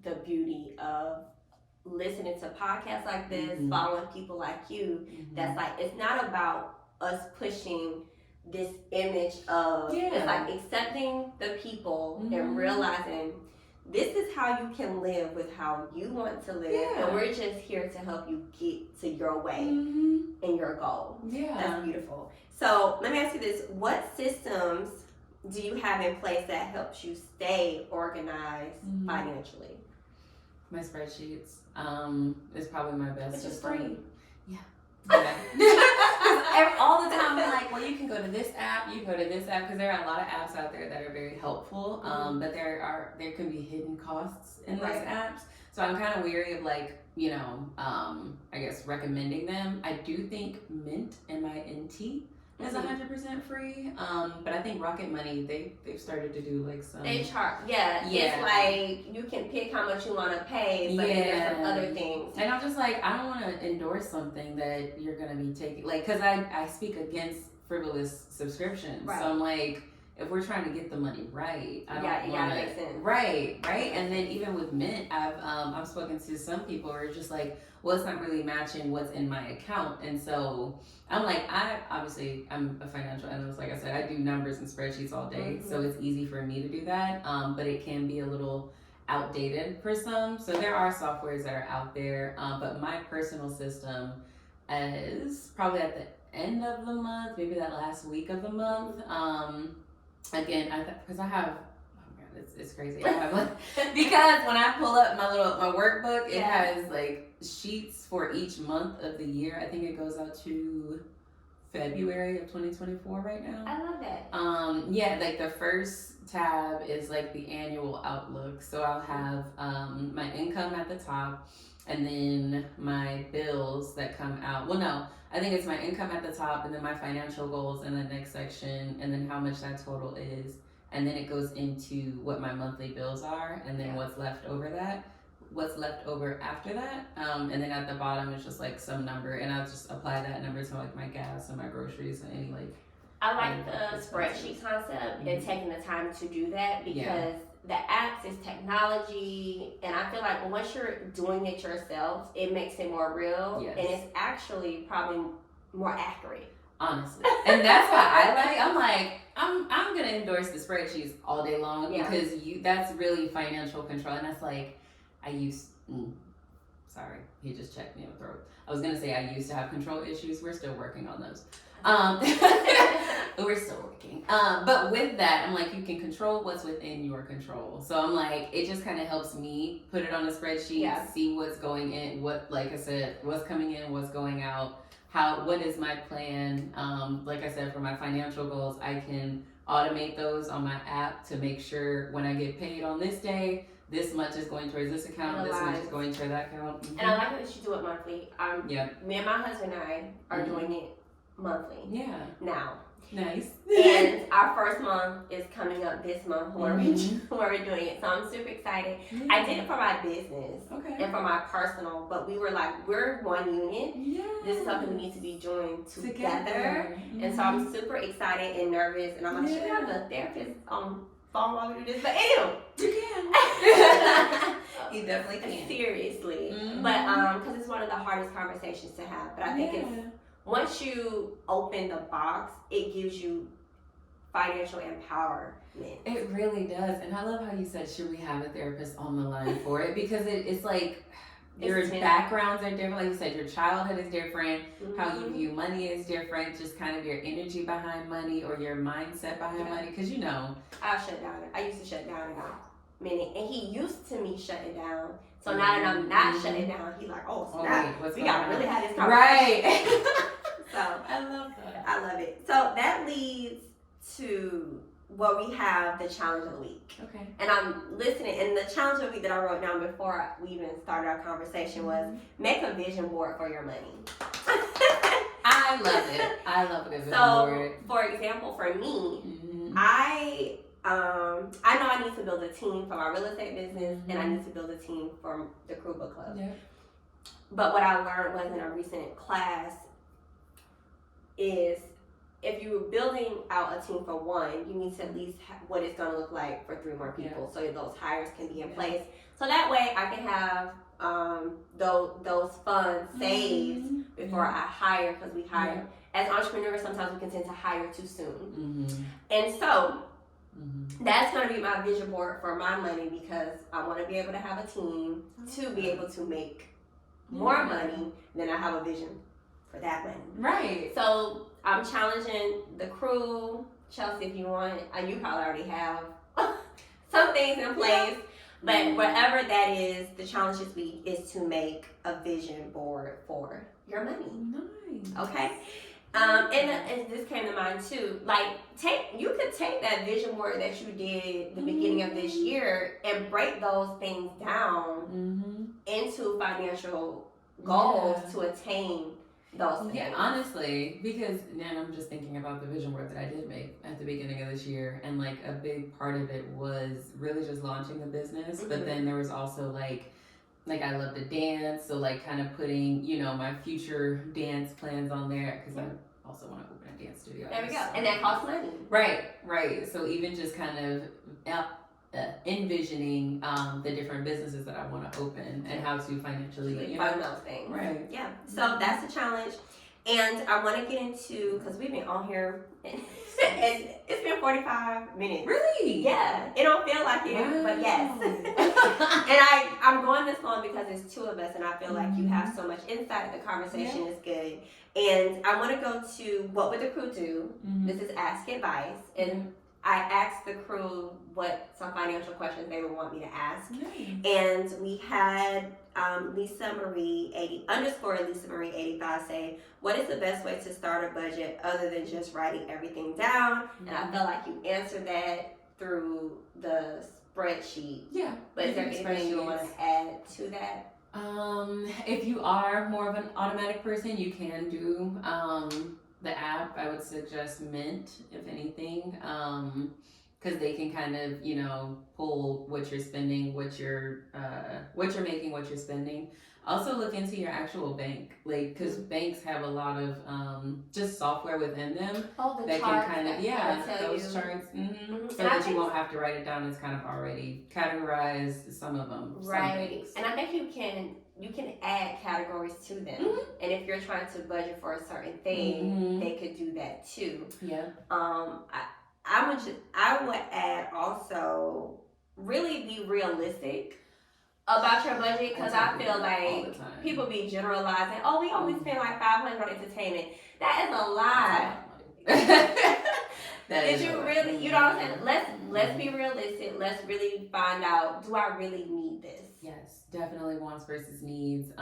the beauty of listening to podcasts like this, following people like you. That's like, it's not about us pushing this image of, it's like accepting the people and realizing this is how you can live with how you want to live, and we're just here to help you get to your way and your goal. That's beautiful. So let me ask you this: what systems do you have in place that helps you stay organized financially? My spreadsheets is probably my best. Which is free. All the time I'm like, well, you can go to this app, you go to this app, because there are a lot of apps out there that are very helpful, but there can be hidden costs in those apps. So I'm kind of weary of like, I guess recommending them. I do think Mint, MINT, is 100% free, but I think Rocket Money, they've started to do like some. They charge, it's like you can pick how much you want to pay, but then there's some other things. And I'm just like, I don't want to endorse something that you're gonna be taking, like, because I speak against frivolous subscriptions, so I'm like, if we're trying to get the money right, I don't want to make sense. Right, and then even with Mint, I've spoken to some people who are just like, well, it's not really matching what's in my account, and so I'm like, I'm a financial analyst, like I said, I do numbers and spreadsheets all day, so it's easy for me to do that, but it can be a little outdated for some. So there are softwares that are out there, but my personal system is probably at the end of the month, maybe that last week of the month. Again, because I have, it's crazy. I have like, because when I pull up my workbook, it has like sheets for each month of the year. I think it goes out to February of 2024 right now. I love that. Like the first tab is like the annual outlook. So I'll have my income at the top, and then my bills that come out. Well, no, I think it's my income at the top, and then my financial goals in the next section, and then how much that total is. And then it goes into what my monthly bills are, and then what's left over after that. And then at the bottom, it's just like some number, and I'll just apply that number to like my gas and my groceries and any like. I like the spreadsheet concept and taking the time to do that, because the apps, it's technology, and I feel like once you're doing it yourself, it makes it more real, Yes. and it's actually probably more accurate. Honestly, and that's why I'm like, I'm gonna endorse the spreadsheets all day long because that's really financial control, and that's like, sorry, he just checked me in the throat. I was gonna say I used to have control issues. We're still working on those. We're still working. But with that, I'm like, you can control what's within your control. So I'm like, it just kind of helps me put it on a spreadsheet, see what's going in, what, like I said, what's coming in, what's going out, what is my plan. Like I said, for my financial goals, I can automate those on my app to make sure when I get paid on this day, this much is going towards this account, this much is going toward that account. Mm-hmm. And I like that you do it monthly. Me and my husband and I are doing it monthly. Yeah. Now. Nice. And our first month is coming up this month where we're doing it. So I'm super excited. Yeah. I did it for my business and for my personal, but we were like, we're one unit. Yeah. This is something we need to be doing together. And so I'm super excited and nervous. And I'm like, should we have a therapist on phone while we do this? But anyway. You can. You definitely can. Seriously. But because it's one of the hardest conversations to have. But I think it's, once you open the box, it gives you financial empowerment. It really does. And I love how you said, should we have a therapist on the line for it? Because it's like, your backgrounds are different. Like you said, your childhood is different. How you view money is different. Just kind of your energy behind money or your mindset behind money. Because I'll shut down. I used to shut down in a minute. And he used to me shutting down. So now that I'm not shutting down, he's like, oh, snap. We got to really have this conversation. Right. So I love that. I love it. So that leads to what we have, the challenge of the week. Okay. And I'm listening, and the challenge of the week that I wrote down before we even started our conversation was make a vision board for your money. I love it. I love a good vision board. So, for example, for me, I know I need to build a team for my real estate business, and I need to build a team for the Crew Book Club. Yeah. But what I learned was in a recent class is if you're building out a team for one, you need to at least what it's going to look like for 3 more people, so those hires can be in place. So that way I can have those funds saved before I hire, because we hire. As entrepreneurs, sometimes we can tend to hire too soon. And so that's going to be my vision board for my money, because I want to be able to have a team to be able to make more money than I have a vision for that money. Right. So I'm challenging the crew. Chelsea, if you want, you probably already have some things in place. But whatever that is, the challenge this week is to make a vision board for your money. Nice. Okay. And this came to mind too. Like, you could take that vision board that you did the beginning of this year and break those things down into financial goals to attain those things. Yeah, honestly, because now I'm just thinking about the vision board that I did make at the beginning of this year, and like a big part of it was really just launching the business, but then there was also like I love to dance, so like kind of putting, my future dance plans on there, because I also want to open a dance studio. There we go. And that costs money. Right. So even just kind of envisioning the different businesses that I want to open and how to financially fund those things. Right. Yeah. So that's the challenge. And I want to get into, because we've been on here and it's been 45 minutes. Really? Yeah. It don't feel like it, but yes. And I'm going this long because it's 2 of us, and I feel like you have so much insight. The conversation is good. And I want to go to what would the crew do? This is Ask Advice. And I asked the crew what some financial questions they would want me to ask. And we had Lisa Marie 85 say, what is the best way to start a budget other than just writing everything down? And I felt like you answered that through the spreadsheet. Yeah. But is there anything you want to add to that? If you are more of an automatic person, you can do the app. I would suggest Mint, if anything. because they can kind of, you know, pull what you're spending, what you're making, what you're spending. Also look into your actual bank, like, because banks have a lot of just software within them that can kind of, yeah, those charts, so that you won't have to write it down. It's kind of already categorized, some of them, right? And I think you can add categories to them, and if you're trying to budget for a certain thing, they could do that too. Yeah. I would add also really be realistic about your budget, because I feel like people be generalizing. Oh, we only spend like $500 on entertainment. That is a lie. Did you really? You know what I'm saying? Let's be realistic. Let's really find out, do I really need this? Yes, definitely wants versus needs.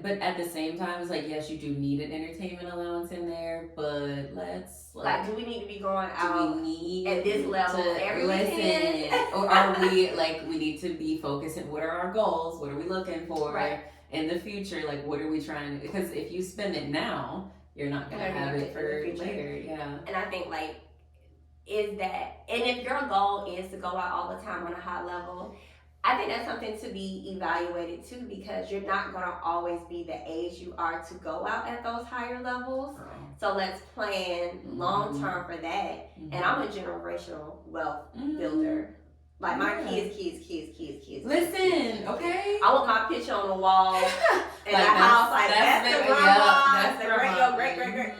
But at the same time, it's like, yes, you do need an entertainment allowance in there, but let's like, do we need to be going out at this level every weekend? Or are we like, we need to be focusing? What are our goals? What are we looking for in the future? Like, what are we trying to? Because if you spend it now, you're not gonna have it for later. Yeah. And I think like, is that, and if your goal is to go out all the time on a high level, I think that's something to be evaluated too, because you're not going to always be the age you are to go out at those higher levels. So let's plan long term for that. And I'm a generational wealth builder. Like my kids. Listen, okay? I want my picture on the wall in the house. Like, that's the grandma. That's the great.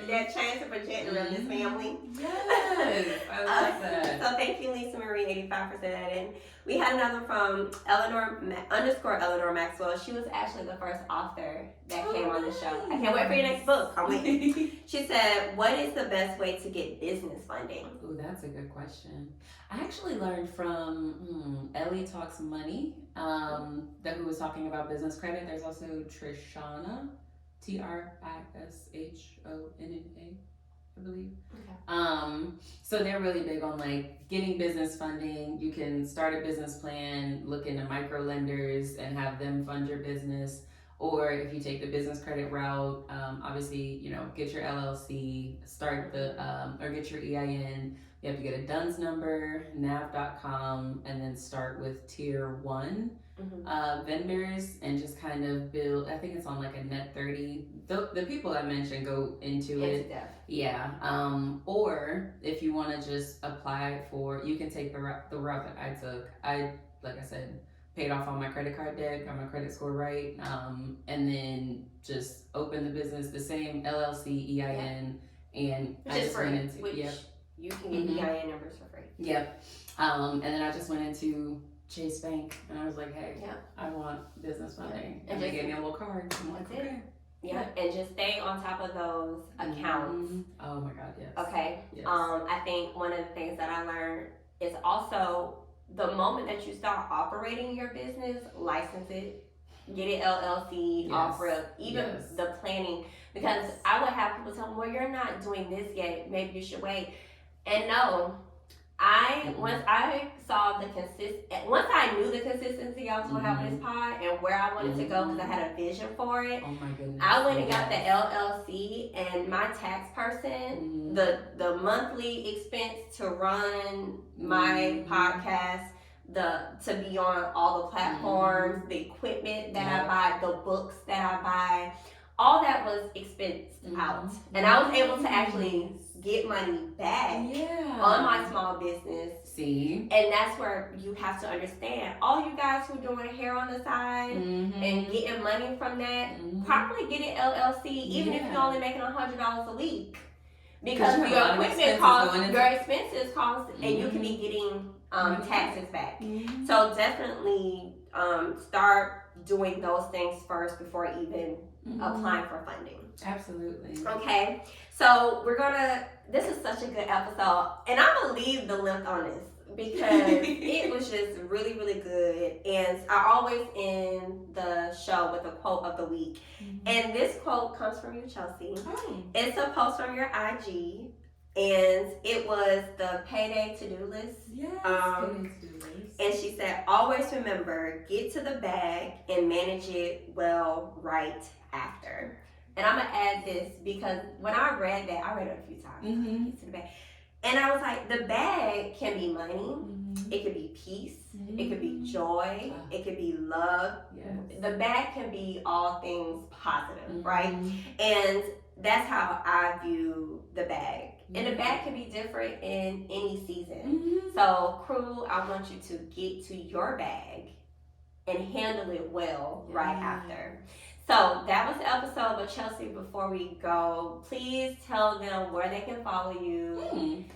That chance to project around this family. Yes, I love that. So thank you, Lisa Marie 85 for sending that in. We had another from Eleanor Maxwell. She was actually the first author that came on the show. I can't wait for your next book. I'm waiting. She said, what is the best way to get business funding? Ooh, that's a good question. I actually learned from Ellie Talks Money, who was talking about business credit. There's also Trishana, Trishonna, I believe. Okay. So they're really big on like getting business funding. You can start a business plan, look into micro lenders and have them fund your business. Or if you take the business credit route, obviously, you know, get your LLC, start or get your EIN. You have to get a DUNS number, nav.com, and then start with tier 1 vendors and just kind of build. I think it's on like a net 30. The people I mentioned go into it. Yeah. Or if you want to just apply for, you can take the route that I took. Like I said, paid off all my credit card debt, got my credit score right, and then just opened the business, the same LLC, EIN, and I just went into you can get EIN numbers for free. Yep. And then I just went into Chase Bank and I was like, hey, I want business funding. And they gave me a little card. I'm like, okay. Yeah, and just stay on top of those accounts. Oh my God, yes. Okay. Yes. I think one of the things that I learned is also the moment that you start operating your business, license it, get it LLC, offer it, even the planning. Because I would have people tell me, well, you're not doing this yet. Maybe you should wait. And no, once I knew the consistency I was going to have with this pod and where I wanted to go, because I had a vision for it. Oh my goodness. I went and got the LLC, and my tax person, the monthly expense to run my podcast, to be on all the platforms, the equipment that I buy, the books that I buy, all that was expensed out. And I was able to actually get money back on my small business. See? And that's where you have to understand, all you guys who are doing hair on the side and getting money from that, properly get an LLC, even if you're only making $100 a week. Because your equipment costs, your expenses cost, and you can be getting taxes back. So definitely start doing those things first before even applying for funding. Absolutely. Okay, so this is such a good episode, and I'm gonna leave the link on this because it was just really, really good. And I always end the show with a quote of the week. And this quote comes from you, Chelsea. It's a post from your IG, and it was the payday to-do list. Yes, payday to-do list. And she said, always remember, get to the bag and manage it well right after. And I'm going to add this because when I read that, I read it a few times. Get to the bag. And I was like, the bag can be money. It could be peace. It could be joy. It could be love. Yes. The bag can be all things positive, right? And that's how I view the bag. And the bag can be different in any season. So, crew, I want you to get to your bag and handle it well right after. So that was the episode. But Chelsea, before we go, please tell them where they can follow you.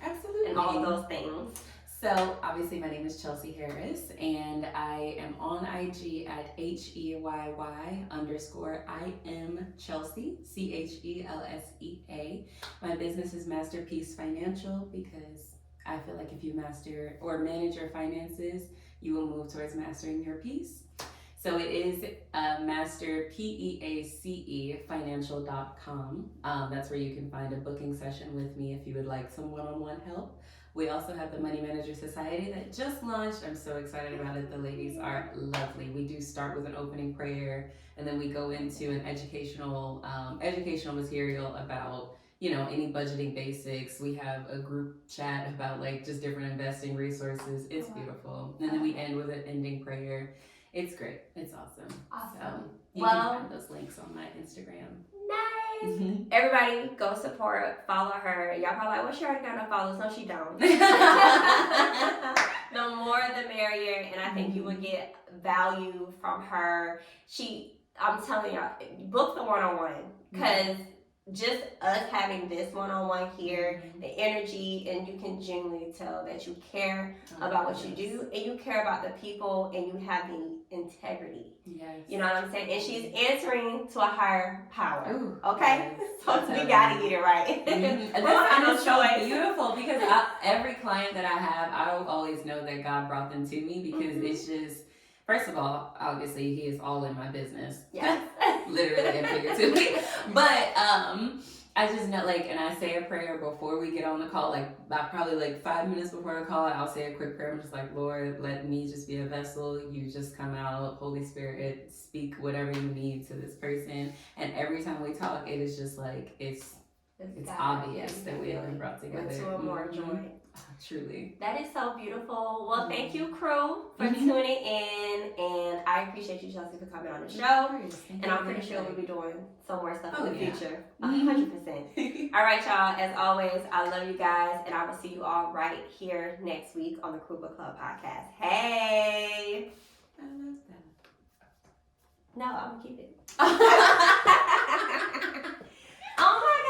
Absolutely. And all those things. So obviously my name is Chelsea Harris, and I am on IG at HEYY_I am Chelsea, CHELSEA. My business is Masterpiece Financial, because I feel like if you master or manage your finances, you will move towards mastering your peace. So it is master, PEACE, financial.com. That's where you can find a booking session with me if you would like some one-on-one help. We also have the Money Manager Society that just launched. I'm so excited about it. The ladies are lovely. We do start with an opening prayer, and then we go into an educational material about, you know, any budgeting basics. We have a group chat about like just different investing resources. It's beautiful. And then we end with an ending prayer. It's great. It's awesome. So you can find those links on my Instagram. Nice. Everybody, go support, follow her. Y'all probably like, well, she already got enough followers. No, she don't. The more the merrier, and I think you would get value from her. I'm telling y'all, book the one-on-one, because just us having this one-on-one here, the energy, and you can genuinely tell that you care about what you do, and you care about the people, and you have the integrity. Yes. You know what I'm saying? And she's answering to a higher power. Ooh, okay? Yes. So we gotta get it right. And it's so beautiful, because every client that I have, I always know that God brought them to me, because it's just, first of all, obviously he is all in my business. Yes. Literally and figuratively. But I just know, like, and I say a prayer before we get on the call, like about probably like 5 minutes before the call, I'll say a quick prayer. I'm just like, Lord, let me just be a vessel. You just come out, Holy Spirit, speak whatever you need to this person. And every time we talk, it is just like, it's obvious that we have been brought together. To a more joy. Truly. That is so beautiful. Well, thank you, crew, for tuning in, and I appreciate you, Chelsea, for coming on the show. And I'm pretty sure we'll be doing some more stuff in the future. 100%. All right, y'all. As always, I love you guys, and I will see you all right here next week on the Crew Book Club podcast. Hey. I love that. No, I'm gonna keep it.